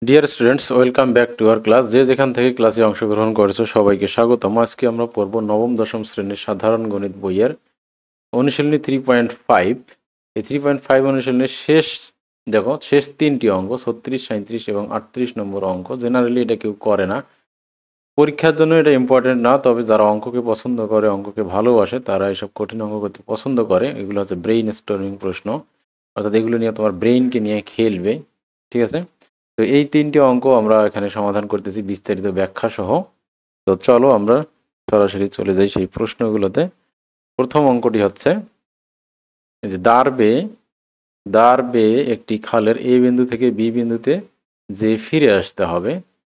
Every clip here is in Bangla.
Dear students, welcome back to our class. যে যেখান থেকে ক্লাসে অংশগ্রহণ করেছো সবাইকে স্বাগতম। আজকে আমরা পড়ব নবম দশম শ্রেণীর সাধারণ গণিত বইয়ের অনুশীলনী 3.5। এই 3.5 অনুশীলনীর শেষ তিনটি অঙ্ক 36, 37 এবং 38 নম্বর অঙ্ক। জেনারেলি এটা কেউ করে না, পরীক্ষার জন্য এটা ইম্পর্টেন্ট না, তবে যারা অঙ্ককে পছন্দ করে, অঙ্ককে ভালোবাসে, তারা এসব কঠিন অঙ্ক করতে পছন্দ করে। এগুলো হচ্ছে ব্রেইন স্টর্মিং প্রশ্ন, অর্থাৎ এগুলো নিয়ে তোমার ব্রেইনকে নিয়ে খেলবে। ঠিক আছে, তো এই তিনটি অঙ্ক আমরা এখানে সমাধান করতেছি বিস্তারিত ব্যাখ্যা সহ। তো চলো আমরা সরাসরি চলে যাই সেই প্রশ্নগুলোতে। প্রথম অঙ্কটি হচ্ছে যে দাঁড় বেয়ে একটি খালের এ বিন্দু থেকে বি বিন্দুতে যে ফিরে আসতে হবে,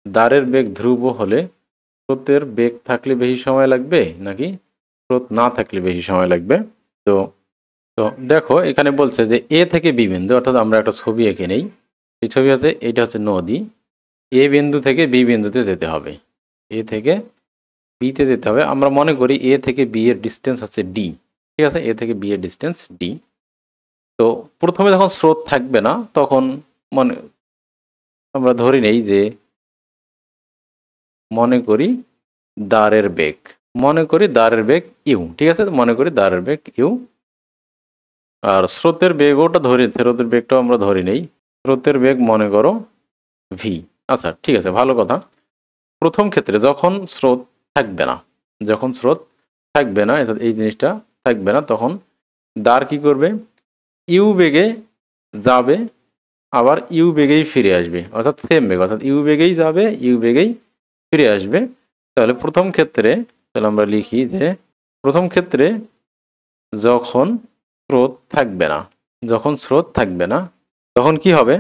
দাঁড়ের বেগ ধ্রুব হলে স্রোতের বেগ থাকলে বেশি সময় লাগবে নাকি স্রোত না থাকলে বেশি সময় লাগবে? তো তো দেখো, এখানে বলছে যে এ থেকে বি বিন্দু, অর্থাৎ আমরা একটা ছবি এঁকে নেই। এই ছবি আছে, এটা হচ্ছে নদী। এ বিন্দু থেকে বি বিন্দুতে যেতে হবে, এ থেকে বিতে যেতে হবে। আমরা মনে করি এ থেকে বি এর ডিস্টেন্স হচ্ছে ডি। ঠিক আছে, এ থেকে বি এর ডিস্টেন্স ডি। তো প্রথমে যখন স্রোত থাকবে না, তখন মনে আমরা ধরে নেই যে মনে করি দাঁড়ের বেগ ইউ। ঠিক আছে, মনে করি দাঁড়ের বেগ ইউ। আর স্রোতের বেগ ওটা স্রোতের বেগটাও আমরা ধরে নেই। স্রোতের বেগ মনে করো ভি। আচ্ছা, ঠিক আছে, ভালো কথা। প্রথম ক্ষেত্রে যখন স্রোত থাকবে না, এই জিনিসটা থাকবে না, তখন দাঁড় কি করবে? ইউ বেগে যাবে, আবার ইউ বেগেই ফিরে আসবে, অর্থাৎ সেম বেগ, অর্থাৎ ইউ বেগেই যাবে, ইউ বেগেই ফিরে আসবে। তাহলে প্রথম ক্ষেত্রে আমরা লিখি যে প্রথম ক্ষেত্রে যখন স্রোত থাকবে না তখন কি হবে?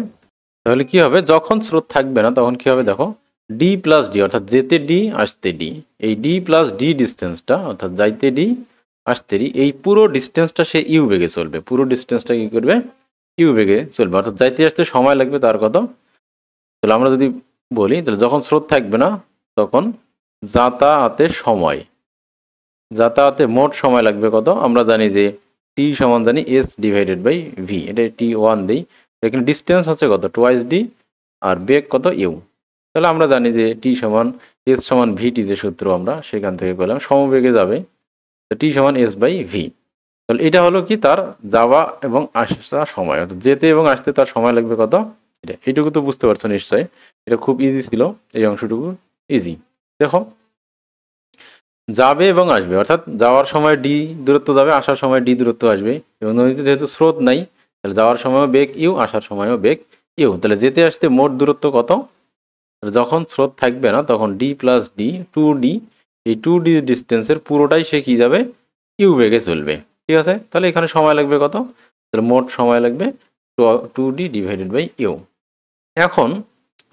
তাহলে কি হবে যখন স্রোত থাকবে না? তখন কি হবে দেখো, ডি প্লাস ডি, অর্থাৎ যেতে ডি আসতে ডি, এই ডি প্লাস ডি ডিস্টেন্সটা, অর্থাৎ যাইতে ডি আসতে ডি, এই পুরো ডিস্টেন্সটা সে ইউ বেগে চলবে। পুরো ডিস্টেন্সটা কি করবে? ইউ বেগে চলবে, অর্থাৎ যাইতে আসতে সময় লাগবে তার কত? তাহলে আমরা যদি বলি, তাহলে যখন স্রোত থাকবে না তখন যাতায়াতে মোট সময় লাগবে কত? আমরা জানি যে টি সমান জানি এস ডিভাইডেড বাই ভি, এটা টি ওয়ান দিই। এখানে ডিস্টেন্স হচ্ছে কত? টোয়াইস ডি, আর বেগ কত? ইউ। তাহলে আমরা জানি যে টি সমান এস সমান ভিটি, যে সূত্র আমরা সেখান থেকে পেলাম, সমবেগে যাবে, টি সমান এস বাই ভি। তাহলে এটা হলো কি তার যাওয়া এবং আসা সময়, অর্থাৎ যেতে এবং আসতে তার সময় লাগবে কত? এইটুকু তো বুঝতে পারছো নিশ্চয়ই, এটা খুব ইজি ছিল, এই অংশটুকু ইজি। দেখো, যাবে এবং আসবে, অর্থাৎ যাওয়ার সময় ডি দূরত্ব যাবে, আসার সময় ডি দূরত্ব আসবে, এবং নদীতে যেহেতু স্রোত নাই, তাহলে যাওয়ার সময়ও বেগ ইউ, আসার সময়ও বেগ ইউ। তাহলে যেতে আসতে মোট দূরত্ব কত? যখন স্রোত থাকবে না তখন D plus D, two D, এই টু ডি ডিস্টেন্সের পুরোটাই সে কি যাবে? ইউ বেগে চলবে। ঠিক আছে, তাহলে এখানে সময় লাগবে কত? তাহলে মোট সময় লাগবে two D divided by you. এখন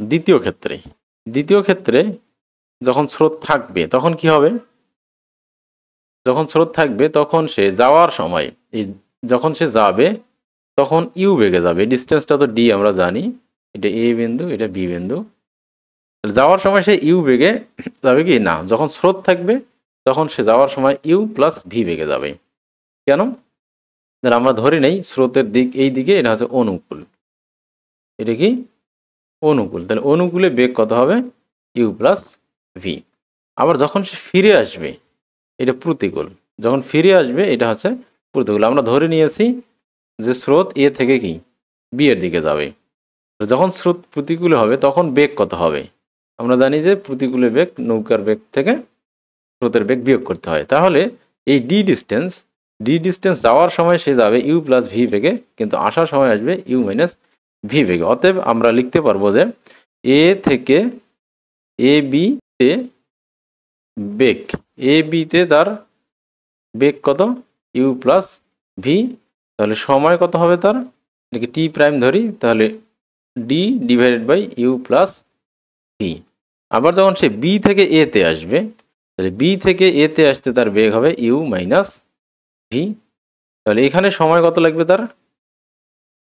দ্বিতীয় ক্ষেত্রে যখন স্রোত থাকবে তখন কি হবে? যখন স্রোত থাকবে তখন সে যাওয়ার সময়, যখন সে যাবে তখন ইউ বেগে যাবে। ডিস্টেন্সটা তো ডি আমরা জানি, এটা এ বিন্দু, এটা বি বিন্দু। যাওয়ার সময় সে ইউ বেগে যাবে কি না? যখন স্রোত থাকবে তখন সে যাওয়ার সময় ইউ প্লাস ভি বেগে যাবে। কেন? আমরা ধরে নেই স্রোতের দিক এই দিকে, এটা হচ্ছে অনুকূল, এটা কি অনুকূল। তাহলে অনুকূলে বেগ কত হবে? U plus V. আবার যখন সে ফিরে আসবে, এটা প্রতিকূল, যখন ফিরে আসবে এটা হচ্ছে প্রতিকূল। আমরা ধরে নিয়েছি যে স্রোত এ থেকে কি বি এর দিকে যাবে। যখন স্রোত প্রতিকূলে হবে তখন বেগ কত হবে? আমরা জানি যে প্রতিকূলে বেগ নৌকার বেগ থেকে স্রোতের বেগ বিয়োগ করতে হয়। তাহলে এই ডি ডিস্টেন্স যাওয়ার সময় সে যাবে ইউ প্লাস ভি বেগে, কিন্তু আসার সময় আসবে ইউ মাইনাস ভি বেগে। অতএব আমরা লিখতে পারবো যে এ থেকে এ বি তে বেগ, এ বিতে তার বেগ কত? U plus V. তাহলে সময় কত হবে তার? এটাকে টি প্রাইম ধরি, তাহলে D divided by U plus V. আবার যখন সে বি থেকে এ তে আসবে, তাহলে বি থেকে এ তে আসতে তার বেগ হবে ইউ মাইনাস ভি। তাহলে এখানে সময় কত লাগবে তার?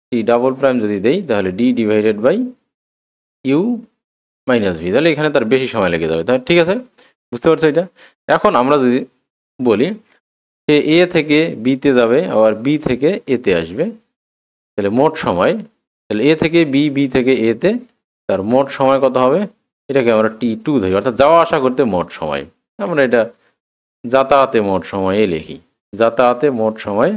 টি ডাবল প্রাইম যদি দেই, তাহলে D divided by you minus V. তাহলে এখানে তার বেশি সময় লেগে যাবে। তাহলে ঠিক আছে, বুঝতে পারছো এটা? এখন আমরা যদি বলি সে এ থেকে বিতে যাবে, আবার বি থেকে এতে আসবে, তাহলে মোট সময়, তাহলে এ থেকে বি, বি থেকে এতে, তার মোট সময় কত হবে, এটাকে আমরা T2 ধরি, অর্থাৎ যাওয়া আসা করতে মোট সময়। আমরা এটা যাতায়াতে মোট সময়ে লিখি, যাতায়াতে মোট সময়।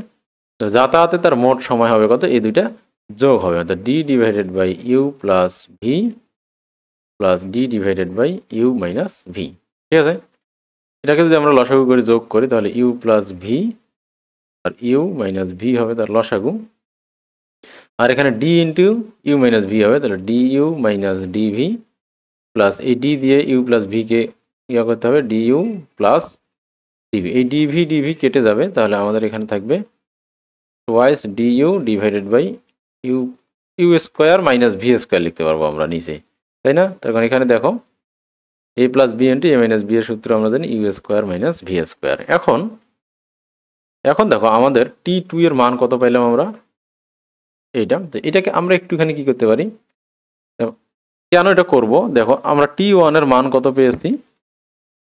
তো যাতায়াতে তার মোট সময় হবে কত, এই দুইটা যোগ হবে, অর্থাৎ d divided by U plus V plus d divided by you minus V. ঠিক আছে, এটাকে যদি আমরা লসাগু করে যোগ করি তাহলে ইউ প্লাস ভি আর ইউ মাইনাস ভি হবে তার লসাগু, আর এখানে d into U minus V হবে, তাহলে D you minus D V plus এই ডি দিয়ে ইউ প্লাস ভিকে ইয়া করতে হবে ডি ইউ প্লাস ডিভি, এই ডিভি ডিভি কেটে যাবে, তাহলে আমাদের এখানে থাকবে twice D U divided by U, U square minus V square লিখতে পারবো আমরা নিচে, তাই না? তখন এখানে দেখো A plus B into A minus B এর সূত্র আমরা জানি U square minus V square. এখন দেখো আমাদের T2 এর মান কত পাইলাম আমরা, এইটা। তো এটাকে আমরা একটুখানি কি করতে পারি, কেন এটা করব, দেখো আমরা T1 এর মান কত পেয়েছি,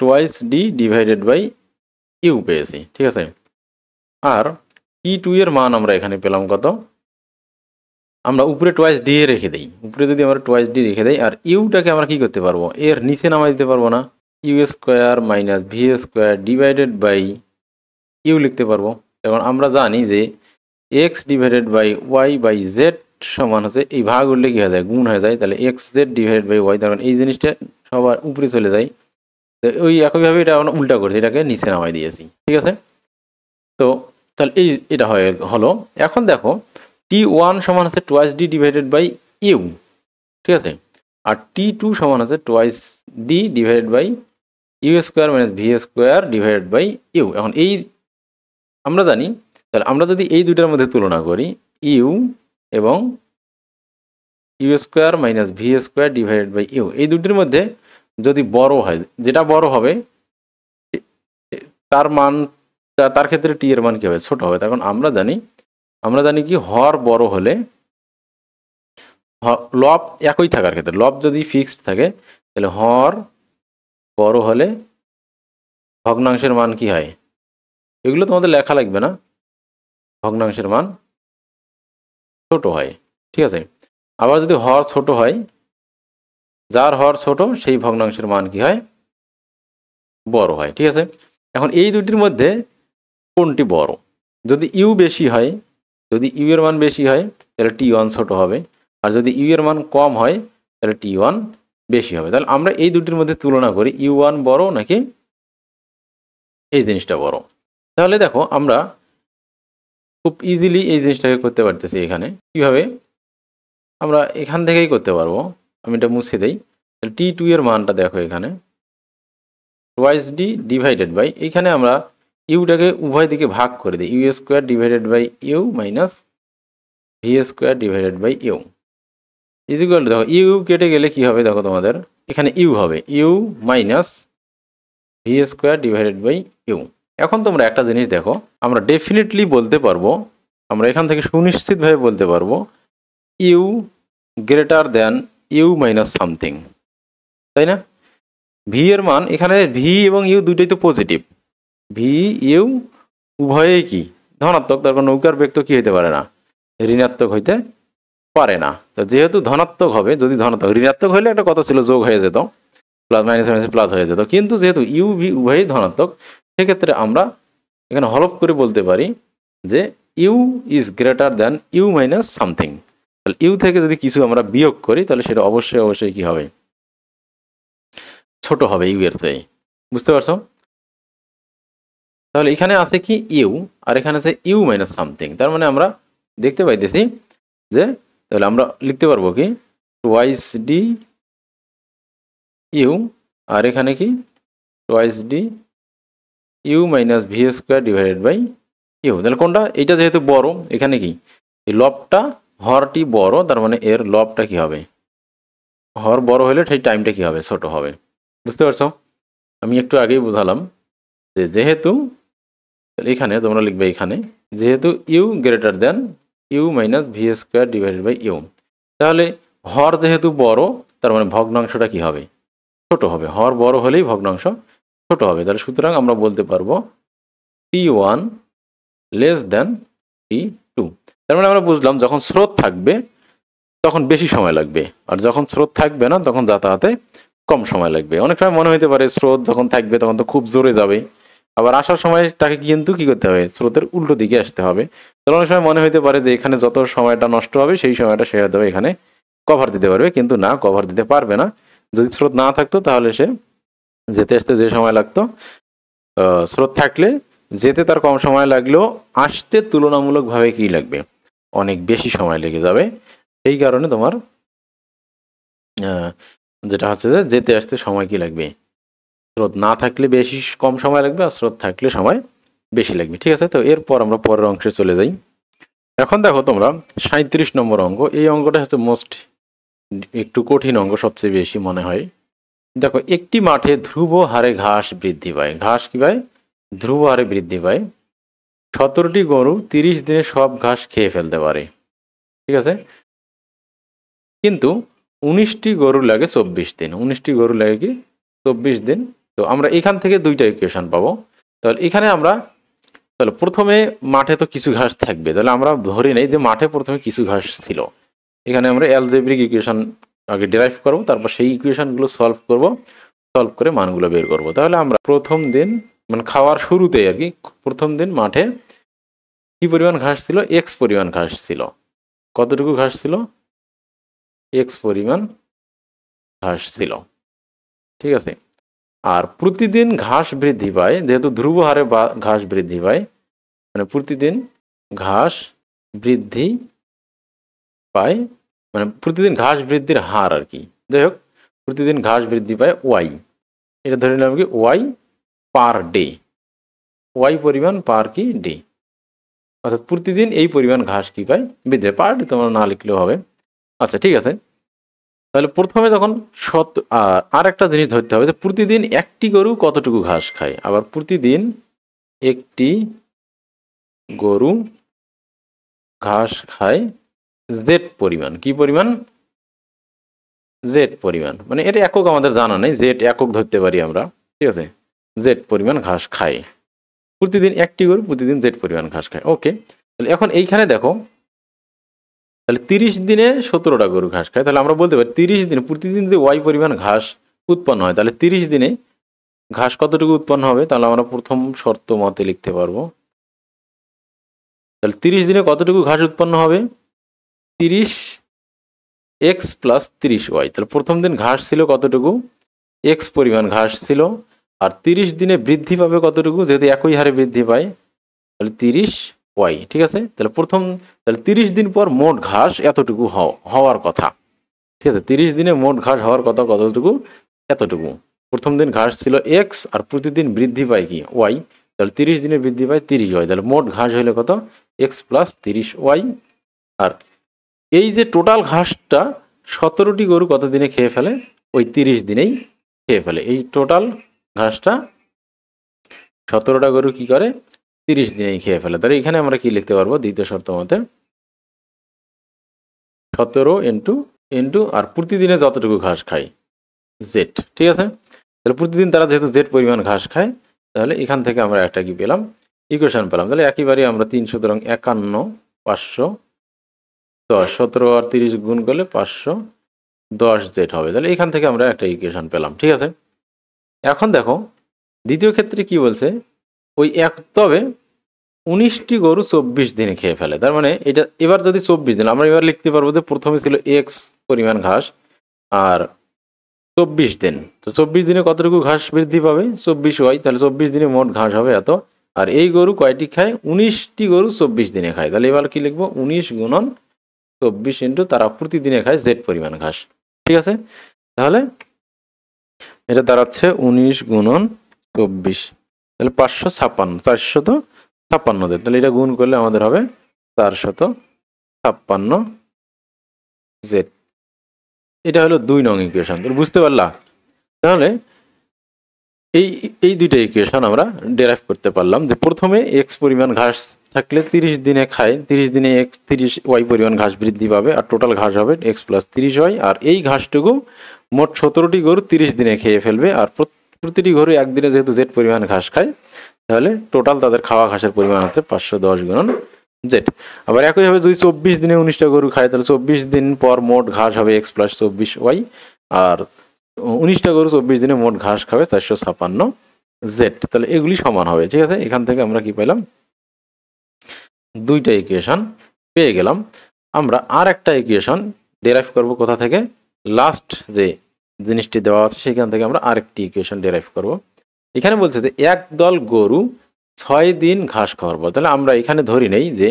twice D divided by U পেয়েছি, ঠিক আছে। আর T2 এর মান আমরা এখানে পেলাম কত, আমরা উপরে টোয়াইস ডি এ রেখে দিই, উপরে যদি আমরা টোয়াইস ডি রেখে দিই, আর ইউটাকে আমরা কি করতে পারবো, এর নিচে নামাই দিতে পারবো না, U square minus V square divided by U লিখতে পারবো। এখন আমরা জানি যে X divided by Y by Z সমান হচ্ছে, এই ভাগ উঠলে কি হয়ে যায়, গুণ হয়ে যায়, তাহলে X Z divided by Y, তখন এই জিনিসটা সবার উপরে চলে যায়। তো ওই একইভাবে এটা আমরা উল্টা করছি, এটাকে নিচে নামাই দিয়েছি, ঠিক আছে। তো তাহলে এটা হলো। এখন দেখো T1 সমান আছে twice D divided by u, ঠিক আছে, আর T2 সমান আছে twice D divided by u square minus V square divided by you. এখন এই আমরা জানি, তাহলে আমরা যদি এই দুইটার মধ্যে তুলনা করি, ইউ এবং u square minus V square divided by u, এই দুটির মধ্যে যদি বড় হয়, যেটা বড় হবে তার মান, তার ক্ষেত্রে টি এর মান কি হবে, ছোট হবে। তখন আমরা জানি কি হর বড় হলে, লব একই থাকার ক্ষেত্রে, লব যদি ফিক্সড থাকে তাহলে হর বড় হলে ভগ্নাংশের মান কি হয়, এগুলো তোমাদের লেখা লাগবে না, ভগ্নাংশের মান ছোট হয়, ঠিক আছে। আবার যদি হর ছোট হয়, যার হর ছোট সেই ভগ্নাংশের মান কি হয়, বড় হয়, ঠিক আছে। এখন এই দুটির মধ্যে কোনটি বড়, যদি ইউ বেশি হয়, যদি ইউ এর মান বেশি হয় তাহলে T1 ছোট হবে, আর যদি ইউ এর মান কম হয় তাহলে T1 বেশি হবে। তাহলে আমরা এই দুটির মধ্যে তুলনা করি, U1 বড় নাকি এই জিনিসটা বড়। তাহলে দেখো আমরা খুব ইজিলি এই জিনিসটাকে করতে পারতেছি। এখানে কিভাবে আমরা এখান থেকেই করতে পারবো, আমি এটা মুছে দেই। তাহলে T2 এর মানটা দেখো এখানে টোয়াইস ডি ডিভাইডেড বাই, এইখানে আমরা ইউটাকে উভয় দিকে ভাগ করে দিই, u square divided by you minus V square divided by u is equal, দেখো ইউ কেটে গেলে কি হবে, দেখো তোমাদের এখানে ইউ হবে u minus V square divided by you. এখন তোমরা একটা জিনিস দেখো, আমরা ডেফিনেটলি বলতে পারবো, আমরা এখান থেকে সুনিশ্চিতভাবে বলতে পারবো u greater than u minus something, তাই না? ভি এর মান এখানে ভি এবং ইউ দুইটাই তো পজিটিভ, ভি ইউ উভয়েই কি ধনাত্মক, তার কারণ নৌকার বেগ তো কি হইতে পারে না, ঋণাত্মক হইতে পারে না। তো যেহেতু ধনাত্মক হবে, যদি ধনাত্মক, ঋণাত্মক হলে একটা কথা ছিল যোগ হয়ে যেত, প্লাস মাইনাস মাইনাস প্লাস হয়ে যেত, কিন্তু যেহেতু ইউ ভি উভয়ই ধনাত্মক, সেক্ষেত্রে আমরা এখানে হলফ করে বলতে পারি যে u is greater than u minus something. তাহলে ইউ থেকে যদি কিছু আমরা বিয়োগ করি তাহলে সেটা অবশ্যই কি হবে, ছোট হবে ইউ এর চেয়ে, বুঝতে পারছো? তাহলে এখানে আছে কি ইউ, আর এখানে আছে ইউ মাইনাস সামথিং, তার মানে আমরা দেখতে পাইতেছি যে তাহলে আমরা লিখতে পারবো কি টোয়াইস ডি ইউ, আর এখানে কি twice D U minus V square divided by u. তাহলে কোনটা, এটা যেহেতু বড়, এখানে কি এই লবটা হরটি বড়, তার মানে এর লবটা কি হবে, হর বড় হলে সেই টাইমটা কি হবে, ছোট হবে, বুঝতে পারছো? আমি একটু আগেই বোঝালাম যে যেহেতু, এখানে তোমরা লিখবে এখানে যেহেতু u greater than u minus V square divided by u, তাহলে হর যেহেতু বড়, তার মানে ভগ্নাংশটা কি হবে, ছোট হবে, হর বড় হলেই ভগ্নাংশ ছোট হবে। তাহলে সুতরাং আমরা বলতে পারবো T1 লেস দেন T2। তার মানে আমরা বুঝলাম যখন স্রোত থাকবে তখন বেশি সময় লাগবে, আর যখন স্রোত থাকবে না তখন যাতায়াতে কম সময় লাগবে। অনেক সময় মনে হতে পারে স্রোত যখন থাকবে তখন তো খুব জোরে যাবে, আবার আসার সময় তাকে কিন্তু কি করতে হবে, স্রোতের উল্টো দিকে আসতে হবে। তাহলে অনেক সময় মনে হতে পারে যে এখানে যত সময়টা নষ্ট হবে সেই সময়টা সে হয়তো এখানে কভার দিতে পারবে, কিন্তু না, কভার দিতে পারবে না। যদি স্রোত না থাকতো তাহলে সে যেতে আসতে যে সময় লাগতো, স্রোত থাকলে যেতে তার কম সময় লাগলেও আসতে তুলনামূলকভাবে কি লাগবে, অনেক বেশি সময় লেগে যাবে। সেই কারণে তোমার যেটা হচ্ছে যে যেতে আসতে সময় কি লাগবে, স্রোত না থাকলে বেশি কম সময় লাগবে, আর স্রোত থাকলে সময় বেশি লাগবে। ঠিক আছে, তো এরপর আমরা পরের অংশে চলে যাই। এখন দেখো তোমরা 37 নম্বর অঙ্ক, এই অঙ্কটা হচ্ছে মোস্ট একটু কঠিন অঙ্ক, সবচেয়ে বেশি মনে হয়। দেখো, একটি মাঠে ধ্রুব হারে ঘাস বৃদ্ধি পায়, ঘাস কি পায়, ধ্রুব হারে বৃদ্ধি পায়। 17টি গরু 30 দিনে সব ঘাস খেয়ে ফেলতে পারে। ঠিক আছে, কিন্তু 19টি গরু লাগে 24 দিন, 19টি গরু লাগে কি 24 দিন। তো আমরা এখান থেকে দুইটা ইকুয়েশন পাবো। তাহলে এখানে আমরা, তাহলে প্রথমে মাঠে তো কিছু ঘাস থাকবে, তাহলে আমরা ধরে নেই যে মাঠে প্রথমে কিছু ঘাস ছিল। এখানে আমরা অ্যালজেব্রিক ইকুয়েশন আগে ডিরাইভ করব, তারপর সেই ইকুয়েশনগুলো সলভ করব, সলভ করে মানগুলো বের করব। তাহলে আমরা প্রথম দিন মানে খাওয়ার শুরুতে আর কি, প্রথম দিন মাঠে কি পরিমাণ ঘাস ছিল, এক্স পরিমাণ ঘাস ছিল। কতটুকু ঘাস ছিল, এক্স পরিমাণ ঘাস ছিল। ঠিক আছে, আর প্রতিদিন ঘাস বৃদ্ধি পায়, যেহেতু ধ্রুব হারে ঘাস বৃদ্ধি পায়, মানে প্রতিদিন ঘাস বৃদ্ধি পায়, মানে প্রতিদিন ঘাস বৃদ্ধির হার আর কি। যাই হোক, প্রতিদিন ঘাস বৃদ্ধি পায় ওয়াই, এটা ধরে নিলাম কি ওয়াই পার ডে, ওয়াই পরিমাণ পার কি ডে, অর্থাৎ প্রতিদিন এই পরিমাণ ঘাস কি পায় বৃদ্ধি পায়। পার ডে তোমরা না লিখলেও হবে। আচ্ছা ঠিক আছে, তাহলে প্রথমে যখন আর একটা জিনিস ধরতে হবে যে প্রতিদিন একটি গরু কতটুকু ঘাস খায়। আবার প্রতিদিন একটি গরু ঘাস খায় জেড পরিমাণ, কি পরিমাণ, জেড পরিমাণ, মানে এটা একক আমাদের জানা নেই, জেড একক ধরতে পারি আমরা। ঠিক আছে, জেড পরিমাণ ঘাস খায়, প্রতিদিন একটি গরু প্রতিদিন জেড পরিমাণ ঘাস খায়। ওকে, তাহলে এখন এইখানে দেখো, তাহলে 30 দিনে 17টা গরু ঘাস খায়, তাহলে আমরা বলতে পারি 30 দিনে প্রতিদিন যদি ওয়াই পরিমাণ ঘাস উৎপন্ন হয়, তাহলে 30 দিনে ঘাস কতটুকু উৎপন্ন হবে, তাহলে আমরা প্রথম শর্ত মতে লিখতে পারবো। তাহলে 30 দিনে কতটুকু ঘাস উৎপন্ন হবে, 30 এক্স প্লাস 30 ওয়াই। তাহলে প্রথম দিন ঘাস ছিল কতটুকু, এক্স পরিমাণ ঘাস ছিল, আর 30 দিনে বৃদ্ধি পাবে কতটুকু, যেহেতু একই হারে বৃদ্ধি পায়, তাহলে 30 ওয়াই। ঠিক আছে, তাহলে 30 দিন পর মোট ঘাস এতটুকু হওয়ার কথা। ঠিক আছে, 30 দিনে মোট ঘাস হওয়ার কথা কতটুকু, এতটুকু। প্রথম দিন ঘাস ছিল এক্স, আর প্রতিদিন বৃদ্ধি পায় কি ওয়াই, তাহলে 30 দিনে বৃদ্ধি পায় 30 ওয়াই, তাহলে মোট ঘাস হইলে কত, এক্স প্লাস 30 ওয়াই। আর এই যে টোটাল ঘাসটা 17টি গরু কত দিনে খেয়ে ফেলে, ওই 30 দিনেই খেয়ে ফেলে। এই টোটাল ঘাসটা 17টা গরু কি করে, 30 দিনেই খেয়ে ফেলে। তাহলে এখানে আমরা কি লিখতে পারবো, দ্বিতীয় শর্ত মতে 17 ইন্টু আর প্রতিদিনে যতটুকু ঘাস খায় জেড। ঠিক আছে, তাহলে প্রতিদিন তারা যেহেতু জেড পরিমাণ ঘাস খায়, তাহলে এখান থেকে আমরা একটা কি পেলাম, ইকুয়েশন পেলাম। তাহলে একেবারেই আমরা 3, সুতরাং 51 510, 17 আর 30 গুণ করলে 510 জেড হবে। তাহলে এখান থেকে আমরা একটা ইকুয়েশন পেলাম। ঠিক আছে, এখন দেখো দ্বিতীয় ক্ষেত্রে কি বলছে, ওই তবে 19টি গরু 24 দিনে খেয়ে ফেলে। তার মানে এটা এবার যদি 24 দিন, আমরা এবার লিখতে পারবো যে প্রথমে ছিল এক্স পরিমাণ ঘাস, আর 24 দিন, তো 24 দিনে কতটুকু ঘাস বৃদ্ধি পাবে, 24 ওয়াই। তাহলে 24 দিনে মোট ঘাস হবে এত, আর এই গরু কয়টি খায়, 19টি গরু 24 দিনে খায়। তাহলে এবার কি লিখবো, 19 গুণন 24 ইন্টু তারা প্রতিদিনে খায় জেড পরিমাণ ঘাস। ঠিক আছে, তাহলে এটা দাঁড়াচ্ছে 19 গুণন 24, তাহলে 556, 456 জেড। তাহলে এটা গুণ করলে আমাদের হবে 456 জেড। এটা হলো 2 নং ইকুয়েশন। তুমি বুঝতে পারলা? তাহলে এই দুইটা ইকুয়েশন আমরা ডেরাইভ করতে পারলাম যে প্রথমে এক্স পরিমাণ ঘাস থাকলে 30 দিনে খায়, 30 দিনে এক্স 30 ওয়াই পরিমাণ ঘাস বৃদ্ধি পাবে, আর টোটাল ঘাস হবে এক্স প্লাস 30 ওয়াই। আর এই ঘাসটুকু মোট 17টি গরু 30 দিনে খেয়ে ফেলবে, আর প্রতিটি গরু একদিনে যেহেতু জেড পরিমাণ ঘাস খায়, তাহলে টোটাল তাদের খাওয়া ঘাসের পরিমাণ হচ্ছে 510 গুণন জেড। আবার একইভাবে যদি 24 দিনে 19টা গরু খায় তাহলে 24 দিন পর মোট ঘাস হবে এক্স প্লাস 24 ওয়াই, আর 19টা গরু 24 দিনে মোট ঘাস খাবে 456 জেড। তাহলে এগুলি সমান হবে, ঠিক আছে। এখান থেকে আমরা কি পেলাম, দুইটা ইকুয়েশন পেয়ে গেলাম। আমরা আর একটা ইকুয়েশন ডেরাইভ করব কোথা থেকে, লাস্ট যে জিনিসটি দেওয়া আছে সেখান থেকে আমরা আরেকটি ইকুয়েশন ডেরাইভ করব। এখানে বলছে যে একদল গরু 6 দিন ঘাস খাওয়ার পর, তাহলে আমরা এখানে ধরি নেই যে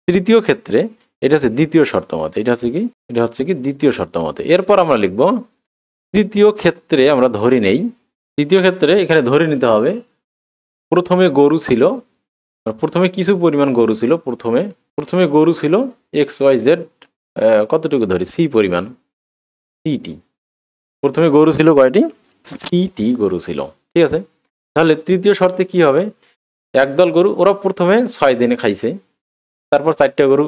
তৃতীয় ক্ষেত্রে এটা হচ্ছে দ্বিতীয় শর্ত মতে, এটা হচ্ছে কি দ্বিতীয় শর্ত মতে। এরপর আমরা লিখব তৃতীয় ক্ষেত্রে আমরা ধরি নেই, তৃতীয় ক্ষেত্রে এখানে ধরে নিতে হবে প্রথমে গরু ছিল, প্রথমে কিছু পরিমাণ গরু ছিল, প্রথমে গরু ছিল এক্স ওয়াই জেড, কতটুকু ধরি সি পরিমাণ, সিটি। প্রথমে গরু ছিল কয়টি, সিটি গরু ছিল, ঠিক আছে। তাহলে তৃতীয় শর্তে কি হবে, একদল গরু ওরা প্রথমে 6 দিনে খাইছে, তারপর 4টা গরু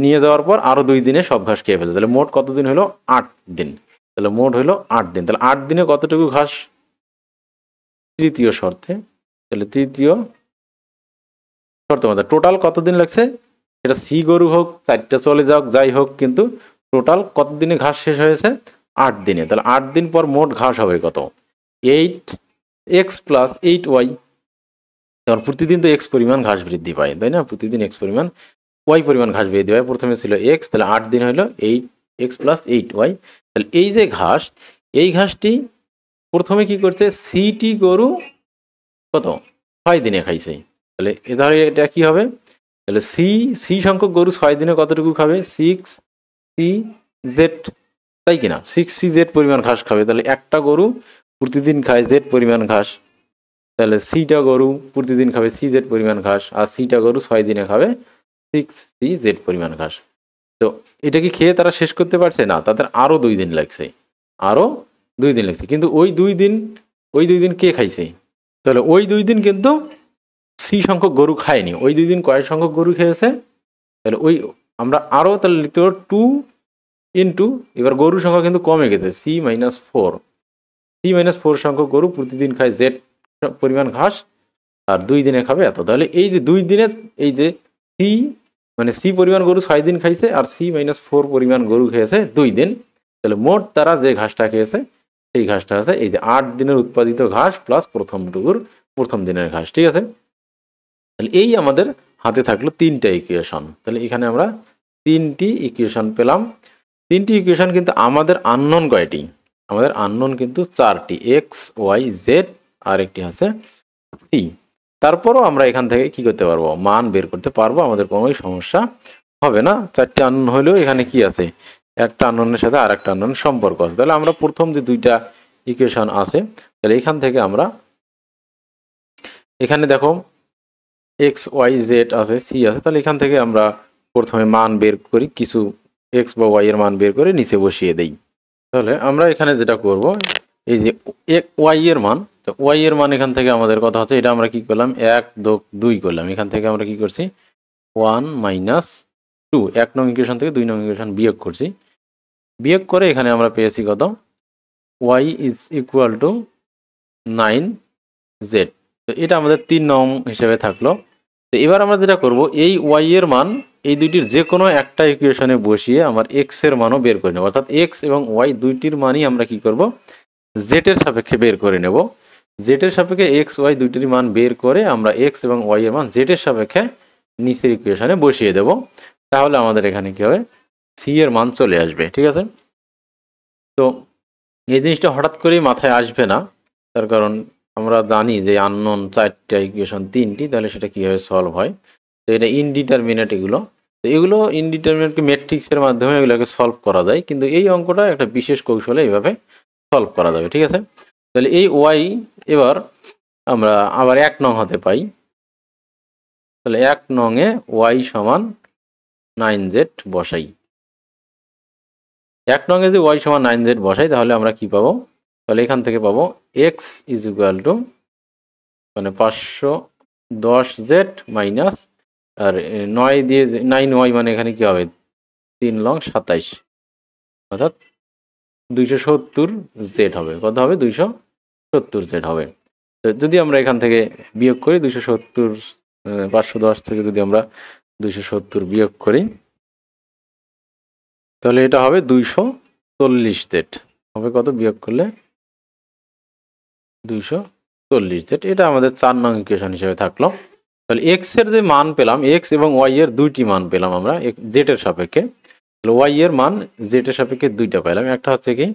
নিয়ে যাওয়ার পর আরো 2 দিনে সব ঘাস খেয়ে ফেলছে, তাহলে মোট কতদিন হলো 8 দিন, তাহলে মোট হলো 8 দিন। তাহলে 8 দিনে কতটুকু ঘাস তৃতীয় শর্তে, তাহলে তৃতীয় শর্ত মতো টোটাল কতদিন লাগছে, এটা সি গরু হোক 4টা চলে যাক যাই হোক, কিন্তু টোটাল কত দিনে ঘাস শেষ হয়েছে 8 দিনে। তাহলে 8 দিন পর মোট ঘাস হবে কত, 8x প্লাস 8y। কারণ প্রতিদিন তো এক্স পরিমাণ ঘাস বৃদ্ধি পায়, তাই না, প্রতিদিন এক্স পরিমাণ ওয়াই পরিমাণ ঘাস বৃদ্ধি পায়। প্রথমে ছিল এক্স, তাহলে 8 দিন হলো 8x প্লাস 8y। তাহলে এই যে ঘাস, এই ঘাসটি প্রথমে কি করছে, সিটি গরু কত 6 দিনে খাইছে, তাহলে এধারে এটা কি হবে, তাহলে সি সংখ্যক গরু 6 দিনে কতটুকু খাবে, 6cz, তাই কিনা, 6cz পরিমাণ ঘাস খাবে। তাহলে একটা গরু প্রতিদিন খায় জেড পরিমাণ ঘাস, তাহলে সিটা গরু প্রতিদিন খাবে সিজ পরিমাণ ঘাস, আর সিটা গরু 6 দিনে খাবে 6cz পরিমাণ ঘাস। তো এটা কি খেয়ে তারা শেষ করতে পারছে না, তাদের আরো 2 দিন লাগছে, আরো 2 দিন লাগছে। কিন্তু ওই 2 দিন কে খাইছে, তাহলে ওই 2 দিন কিন্তু সি সংখ্যক গরু খায়নি, ওই 2 দিন কয় সংখ্যক গরু খেয়েছে, তাহলে ওই আমরা আরো তাহলে লিখতে পারবো 2 ইন্টু, এবার গরুর সংখ্যা কিন্তু কমে গেছে, c-4 সংখ্যক গরু প্রতিদিন খায় জেড পরিমাণ ঘাস, আর 2 দিনে খাবে এত। তাহলে এই যে 2 দিনে এই যে সি পরিমাণ গরু 6 দিন খাইছে, আর c-4 পরিমাণ গরু খেয়েছে 2 দিন, তাহলে মোট তারা যে ঘাসটা খেয়েছে সেই ঘাসটা আছে এই যে 8 দিনের উৎপাদিত ঘাস প্লাস প্রথম দিনের ঘাস, ঠিক আছে। তাহলে এই আমাদের হাতে থাকলো 3টা ইকুয়েশন। তাহলে এখানে আমরা 3টি ইকুয়েশন পেলাম। 3টি ইকুয়েশন কিন্তু আমাদের আননোন কয়টি, আমাদের আননোন কিন্তু 4টি, এক্স ওয়াই জেড আর একটি আছে সি। তারপরও আমরা এখান থেকে কি করতে পারবো, মান বের করতে পারবো, আমাদের কোনো সমস্যা হবে না। 4টি আননোন হলেও এখানে কি আছে, একটা আননোনের সাথে আর একটা আননোন সম্পর্ক আছে। তাহলে আমরা প্রথম যে 2টা ইকুয়েশন আছে, তাহলে এখান থেকে আমরা এখানে দেখো এক্স ওয়াই জেড আছে, সি আছে, তাহলে এখান থেকে আমরা প্রথমে মান বের করি, কিছু এক্স বা ওয়াই এর মান বের করে নিচে বসিয়ে দেই। তাহলে আমরা এখানে যেটা করব, এই যে ওয়াই এর মান, তো ওয়াই এর মান এখান থেকে আমাদের কথা হচ্ছে, এটা আমরা কি করলাম 1 2 করলাম, এখান থেকে আমরা কি করছি 1 - 2, 1 নং ইকুয়েশন থেকে 2 নং ইকুয়েশন বিয়োগ করছি, বিয়োগ করে এখানে আমরা পেয়েছি কত, Y is equal two 9z। তো এটা আমাদের 3 নং হিসেবে থাকলো। তো এবার আমরা যেটা করব, এই ওয়াই এর মান এই দুইটির যে কোনো একটা ইকুয়েশনে বসিয়ে আমার এক্স এর মানও বের করে নেব, অর্থাৎ এক্স এবং ওয়াই দুইটির মানই আমরা কি করব, জেড এর সাপেক্ষে বের করে নেব। জেড এর সাপেক্ষে এক্স ওয়াই দুইটির মান বের করে আমরা এক্স এবং ওয়াই এর মান জেড এর সাপেক্ষে নিচের ইকুয়েশনে বসিয়ে দেব। তাহলে আমাদের এখানে কি হবে, সি এর মান চলে আসবে, ঠিক আছে। তো এই জিনিসটা হঠাৎ করেই মাথায় আসবে না, তার কারণ আমরা জানি যে আননোন 4টা ইকুয়েশন 3টি, তাহলে সেটা কীভাবে সলভ হয়। তো এটা ইনডিটারমিনেট, এগুলো ইনডিটারমিনেট ম্যাট্রিক্সের মাধ্যমে এগুলোকে সলভ করা যায়, কিন্তু এই অঙ্কটা একটা বিশেষ কৌশলে এইভাবে সলভ করা যাবে, ঠিক আছে। তাহলে এই ওয়াই এবার আমরা আবার 1 নং হতে পাই, তাহলে 1 নংয়ে ওয়াই সমান 9z বসাই, 1 নংয়ে যে ওয়াই সমান 9z বসাই, তাহলে আমরা কি পাবো, তাহলে এখান থেকে পাবো এক্স ইজ ইকুয়াল টু মানে 510z মাইনাস, আর 9 দিয়ে 9y মানে এখানে কি হবে 3 লং 27, অর্থাৎ 270z হবে, কত হবে 270z হবে। তো যদি আমরা এখান থেকে বিয়োগ করি 270, 510 থেকে যদি আমরা 270 বিয়োগ করি, তাহলে এটা হবে 240 জেড। হবে কত বিয়োগ করলে? 240 জেড। এটা আমাদের 4 নং ইকুয়েশন হিসেবে থাকলো। তাহলে এক্স এর যে মান পেলাম, এক্স এবং ওয়াই এর দুইটি মান পেলাম আমরা জেড এর সাপেক্ষে। তাহলে ওয়াই এর মান জেড এর সাপেক্ষে দুইটা পেলাম, একটা হচ্ছে কি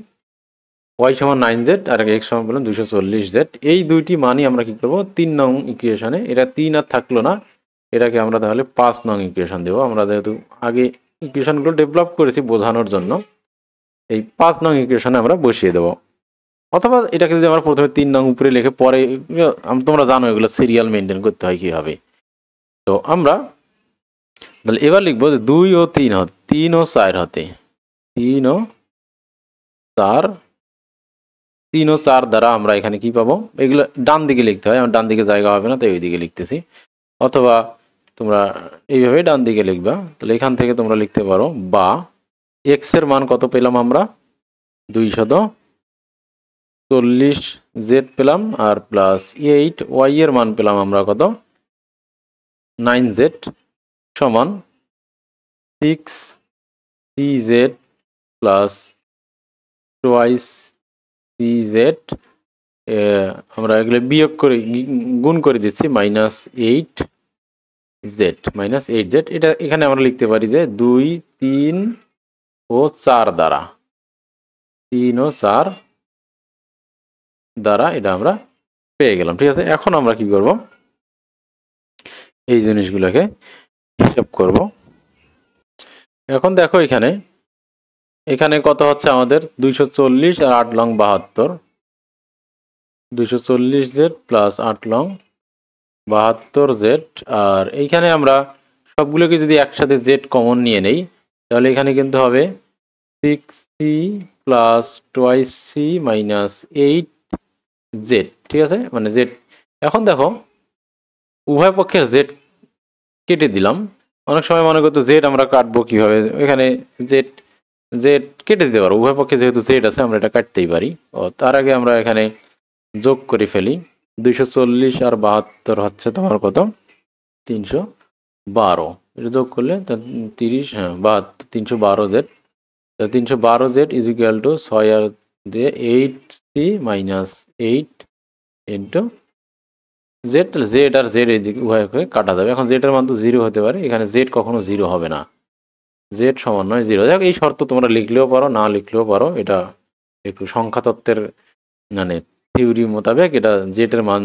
ওয়াই সমান 9z আর এক্স সমান পেলাম 240z। এই দুইটি মানই আমরা কি করব 3 নং ইকুয়েশনে, এটা 3 আর থাকলো না, এটাকে আমরা তাহলে 5 নং ইকুয়েশন দেবো। আমরা যেহেতু আগে ইকুয়েশনগুলো ডেভেলপ করেছি বোঝানোর জন্য, এই 5 নং ইকুয়েশনে আমরা বসিয়ে দেবো। অথবা এটাকে যদি আমরা প্রথমে 3 নং উপরে লিখে পরে, তোমরা জানো এগুলো সিরিয়াল মেনটেন করতে হয় কীভাবে। তো আমরা তাহলে এবার লিখবো যে 2 ও 3 হতে, 3 ও 4 হতে, 3 ও 4, 3 ও 4 দ্বারা আমরা এখানে কি পাবো, এগুলো ডান দিকে লিখতে হয়, আমার ডান দিকে জায়গা হবে না তাই ওই দিকে লিখতেছি, অথবা তোমরা এইভাবে ডান দিকে লিখবা। তাহলে এখান থেকে তোমরা লিখতে পারো, বা এক্স এর মান কত পেলাম আমরা 240z পেলাম, আর প্লাস 8 ওয়াই এর মান পেলাম আমরা কত 9z সমান 6cz প্লাস টোয়াইস cz, আমরা এগুলো বিয়োগ করে গুণ করে দিচ্ছি -8z। এটা এখানে আমরা লিখতে পারি যে 2, 3 ও 4 দ্বারা, 3 ও 4 দ্বারা এটা আমরা পেয়ে গেলাম। ঠিক আছে, এখন আমরা কি করব, এই জিনিসগুলোকে হিসাব করব। এখন দেখো এখানে কত হচ্ছে আমাদের 240 আর 8 long 72, 240z plus 8 long 72z। আর এইখানে আমরা সবগুলোকে যদি একসাথে z কমন নিয়ে নেই, তাহলে এখানে কিন্তু হবে 6c plus twice C minus 8z। ঠিক আছে, মানে z। এখন দেখো উভয় পক্ষের z কেটে দিলাম। অনেক সময় মনে করতো z আমরা কাটবো কিভাবে, এখানে z কেটে দিতে পারো, উভয় পক্ষে যেহেতু z আছে আমরা এটা কাটতেই পারি। তার আগে আমরা এখানে যোগ করে ফেলি, 240 আর 72 হচ্ছে তোমার কত 312, এটা যোগ করলে 30, হ্যাঁ 312z। 312z is equal two 6 আর দিয়ে 8c মাইনাস 8 ইন্টু জেড। তাহলে জেড আর জেড এইদিকে উভয়কে কাটা যাবে। এখন জেড এর মান তো 0 হতে পারে, এখানে জেড কখনো 0 হবে না, জেড সমান নয় 0। দেখো এই শর্ত তোমরা লিখলেও পারো না লিখলেও পারো, এটা একটু সংখ্যা তত্ত্বের মানে থিওরি মোতাবেক এটা জেড এর মান,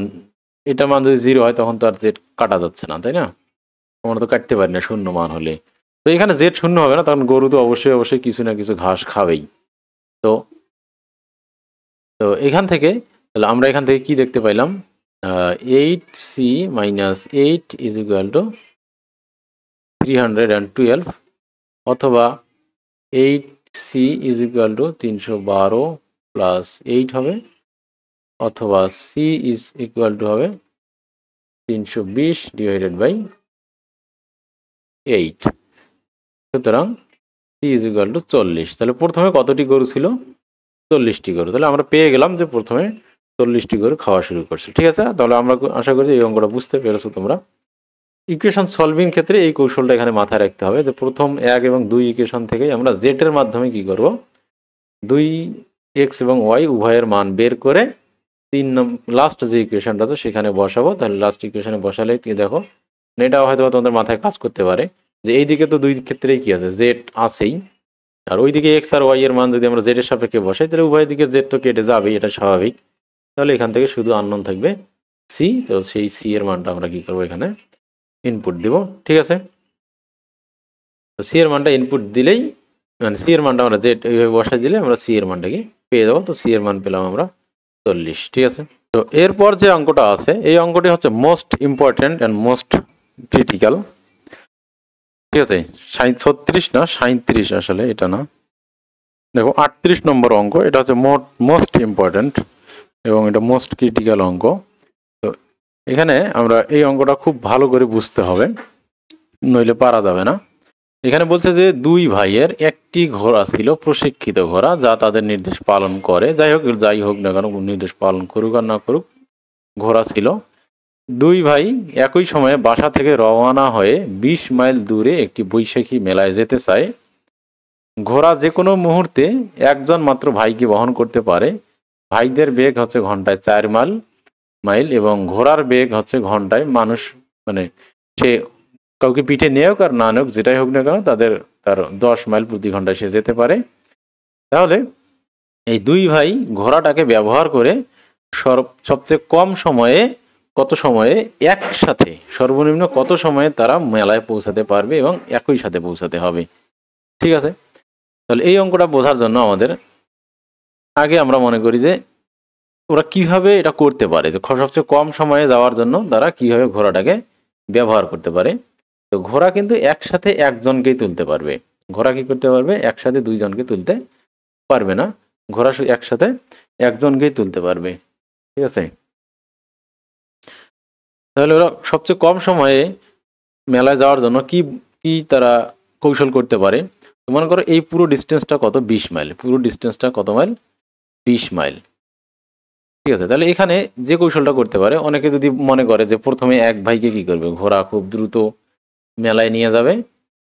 এটার মান যদি 0 হয় তখন তো আর জেড কাটা যাচ্ছে না, তাই না? আমরা তো কাটতে পারি না শূন্য মান হলে। তো এখানে জেড শূন্য হবে না, তখন গরু তো অবশ্যই কিছু না কিছু ঘাস খাবেই। তো এখান থেকে তাহলে আমরা এখান থেকে কি দেখতে পাইলাম, 8c minus 8 is equal two 312, অথবা 8c is equal two 312 plus 8 হবে, অথবা c ইজ ইকুয়াল টু হবে 320 ডিভাইডেড বাই 8। সুতরাং c ইজ ইকুয়াল টু 40। তাহলে প্রথমে কতটি গরু ছিল, 40টি গরু। তাহলে আমরা পেয়ে গেলাম যে প্রথমে 40টি গরু খাওয়া শুরু করছে। ঠিক আছে, তাহলে আমরা আশা করি এই অঙ্কটা বুঝতে পেরেছো তোমরা। ইকুয়েশন সলভিং ক্ষেত্রে এই কৌশলটা এখানে মাথায় রাখতে হবে যে প্রথম 1 এবং 2 ইকুয়েশন থেকে আমরা জেড এর মাধ্যমে কি করব, 2x এবং y উভয়ের মান বের করে 3 লাস্ট যে ইকুয়েশনটা আছে সেখানে বসাবো। তাহলে লাস্ট ইকুয়েশনে বসালে দেখো এটা হয়তো তোমাদের মাথায় কাজ করতে পারে যে এইদিকে তো দুই ক্ষেত্রেই কি আছে, জেড আছেই, আর ওইদিকে এক্স আর ওয়াই এর মান যদি আমরা জেড এর সাপেক্ষে বসাই তাহলে উভয় দিকে জেড তো কেটে যাবেই, এটা স্বাভাবিক। তাহলে এখান থেকে শুধু আননোন থাকবে সি। তো সেই সি এর মানটা আমরা কি করবো, এখানে ইনপুট দিব। ঠিক আছে, তো সি এর মানটা ইনপুট দিলেই, মানে সি এর মানটা আমরা জেড এইভাবে বসাই দিলে আমরা সি এর মানটাকে পেয়ে যাবো। তো সি এর মান পেলাম আমরা 40। ঠিক আছে, তো এরপর যে অঙ্কটা আছে এই অঙ্কটি হচ্ছে most important and most critical. ঠিক আছে, 36 না 37 আসলে এটা না, দেখো 38 নম্বর অঙ্ক। এটা হচ্ছে মোস্ট ইম্পর্টেন্ট এবং এটা মোস্ট ক্রিটিক্যাল অঙ্ক। তো এখানে আমরা এই অঙ্কটা খুব ভালো করে বুঝতে হবে, নইলে পারা যাবে না। এখানে বলছে যে 2 ভাইয়ের একটি ঘোড়া ছিল, প্রশিক্ষিত ঘোড়া, যা তাদের নির্দেশ পালন করে। যাই হোক না কেন, নির্দেশ পালন করুক আর না করুক, ঘোড়া ছিল। দুই ভাই একই সময়ে বাসা থেকে রওনা হয়ে 20 মাইল দূরে একটি বৈশাখী মেলায় যেতে চায়। ঘোড়া যে কোনো মুহূর্তে একজন মাত্র ভাইকে বহন করতে পারে। ভাইদের বেগ হচ্ছে ঘন্টায় 4 মাইল এবং ঘোড়ার বেগ হচ্ছে ঘন্টায় মানুষ মানে সে কাউকে পিঠে নিয়োগ আর না নিয়োগ যেটাই হোক না কেন তার 10 মাইল প্রতি ঘন্টায় সে যেতে পারে। তাহলে এই দুই ভাই ঘোড়াটাকে ব্যবহার করে সবচেয়ে কম সময়ে কত সময়ে একসাথে সর্বনিম্ন কত সময়ে তারা মেলায় পৌঁছাতে পারবে এবং একই সাথে পৌঁছাতে হবে। ঠিক আছে, তাহলে এই অঙ্কটা বোঝার জন্য আমাদের আগে আমরা মনে করি যে ওরা কিভাবে এটা করতে পারে, যে সবচেয়ে কম সময়ে যাওয়ার জন্য তারা কিভাবে ঘোড়াটাকে ব্যবহার করতে পারে। তো ঘোড়া কিন্তু একসাথে একজনকেই তুলতে পারবে। ঘোড়া কি করতে পারবে? একসাথে দুইজনকে তুলতে পারবে না। ঘোড়া একসাথে একজনকেই তুলতে পারবে। ঠিক আছে, তাহলে ওরা সবচেয়ে কম সময়ে মেলায় যাওয়ার জন্য কি কি তারা কৌশল করতে পারে। মনে করো এই পুরো ডিস্টেন্সটা কত? 20 মাইল। পুরো ডিস্টেন্সটা কত মাইল? 20 মাইল। ঠিক আছে, তাহলে এখানে যে কৌশলটা করতে পারে, অনেকে যদি মনে করে যে প্রথমে এক ভাইকে কি করবে, ঘোড়া খুব দ্রুত মেলায় নিয়ে যাবে,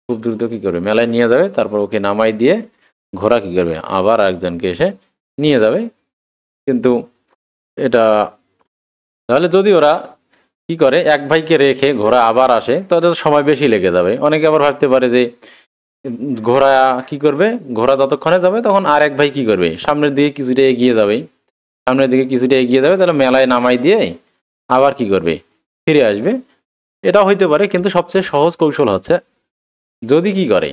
খুব দ্রুত কি করবে মেলায় নিয়ে যাবে, তারপর ওকে নামাই দিয়ে ঘোড়া কি করবে আবার একজনকে এসে নিয়ে যাবে। কিন্তু এটা তাহলে যদি ওরা কি করে এক ভাইকে রেখে ঘোড়া আবার আসে তাহলে সময় বেশি লেগে যাবে। অনেকে আবার ভাবতে পারে যে ঘোড়া কি করবে, ঘোড়া যতক্ষণে যাবে তখন আর এক ভাই কি করবে সামনের দিকে কিছুটা এগিয়ে যাবে, সামনের দিকে কিছুটা এগিয়ে যাবে, তাহলে মেলায় নামাই দিয়ে আবার কি করবে ফিরে আসবে। এটা হইতে পারে, কিন্তু সবচেয়ে সহজ কৌশল হচ্ছে যদি কি করে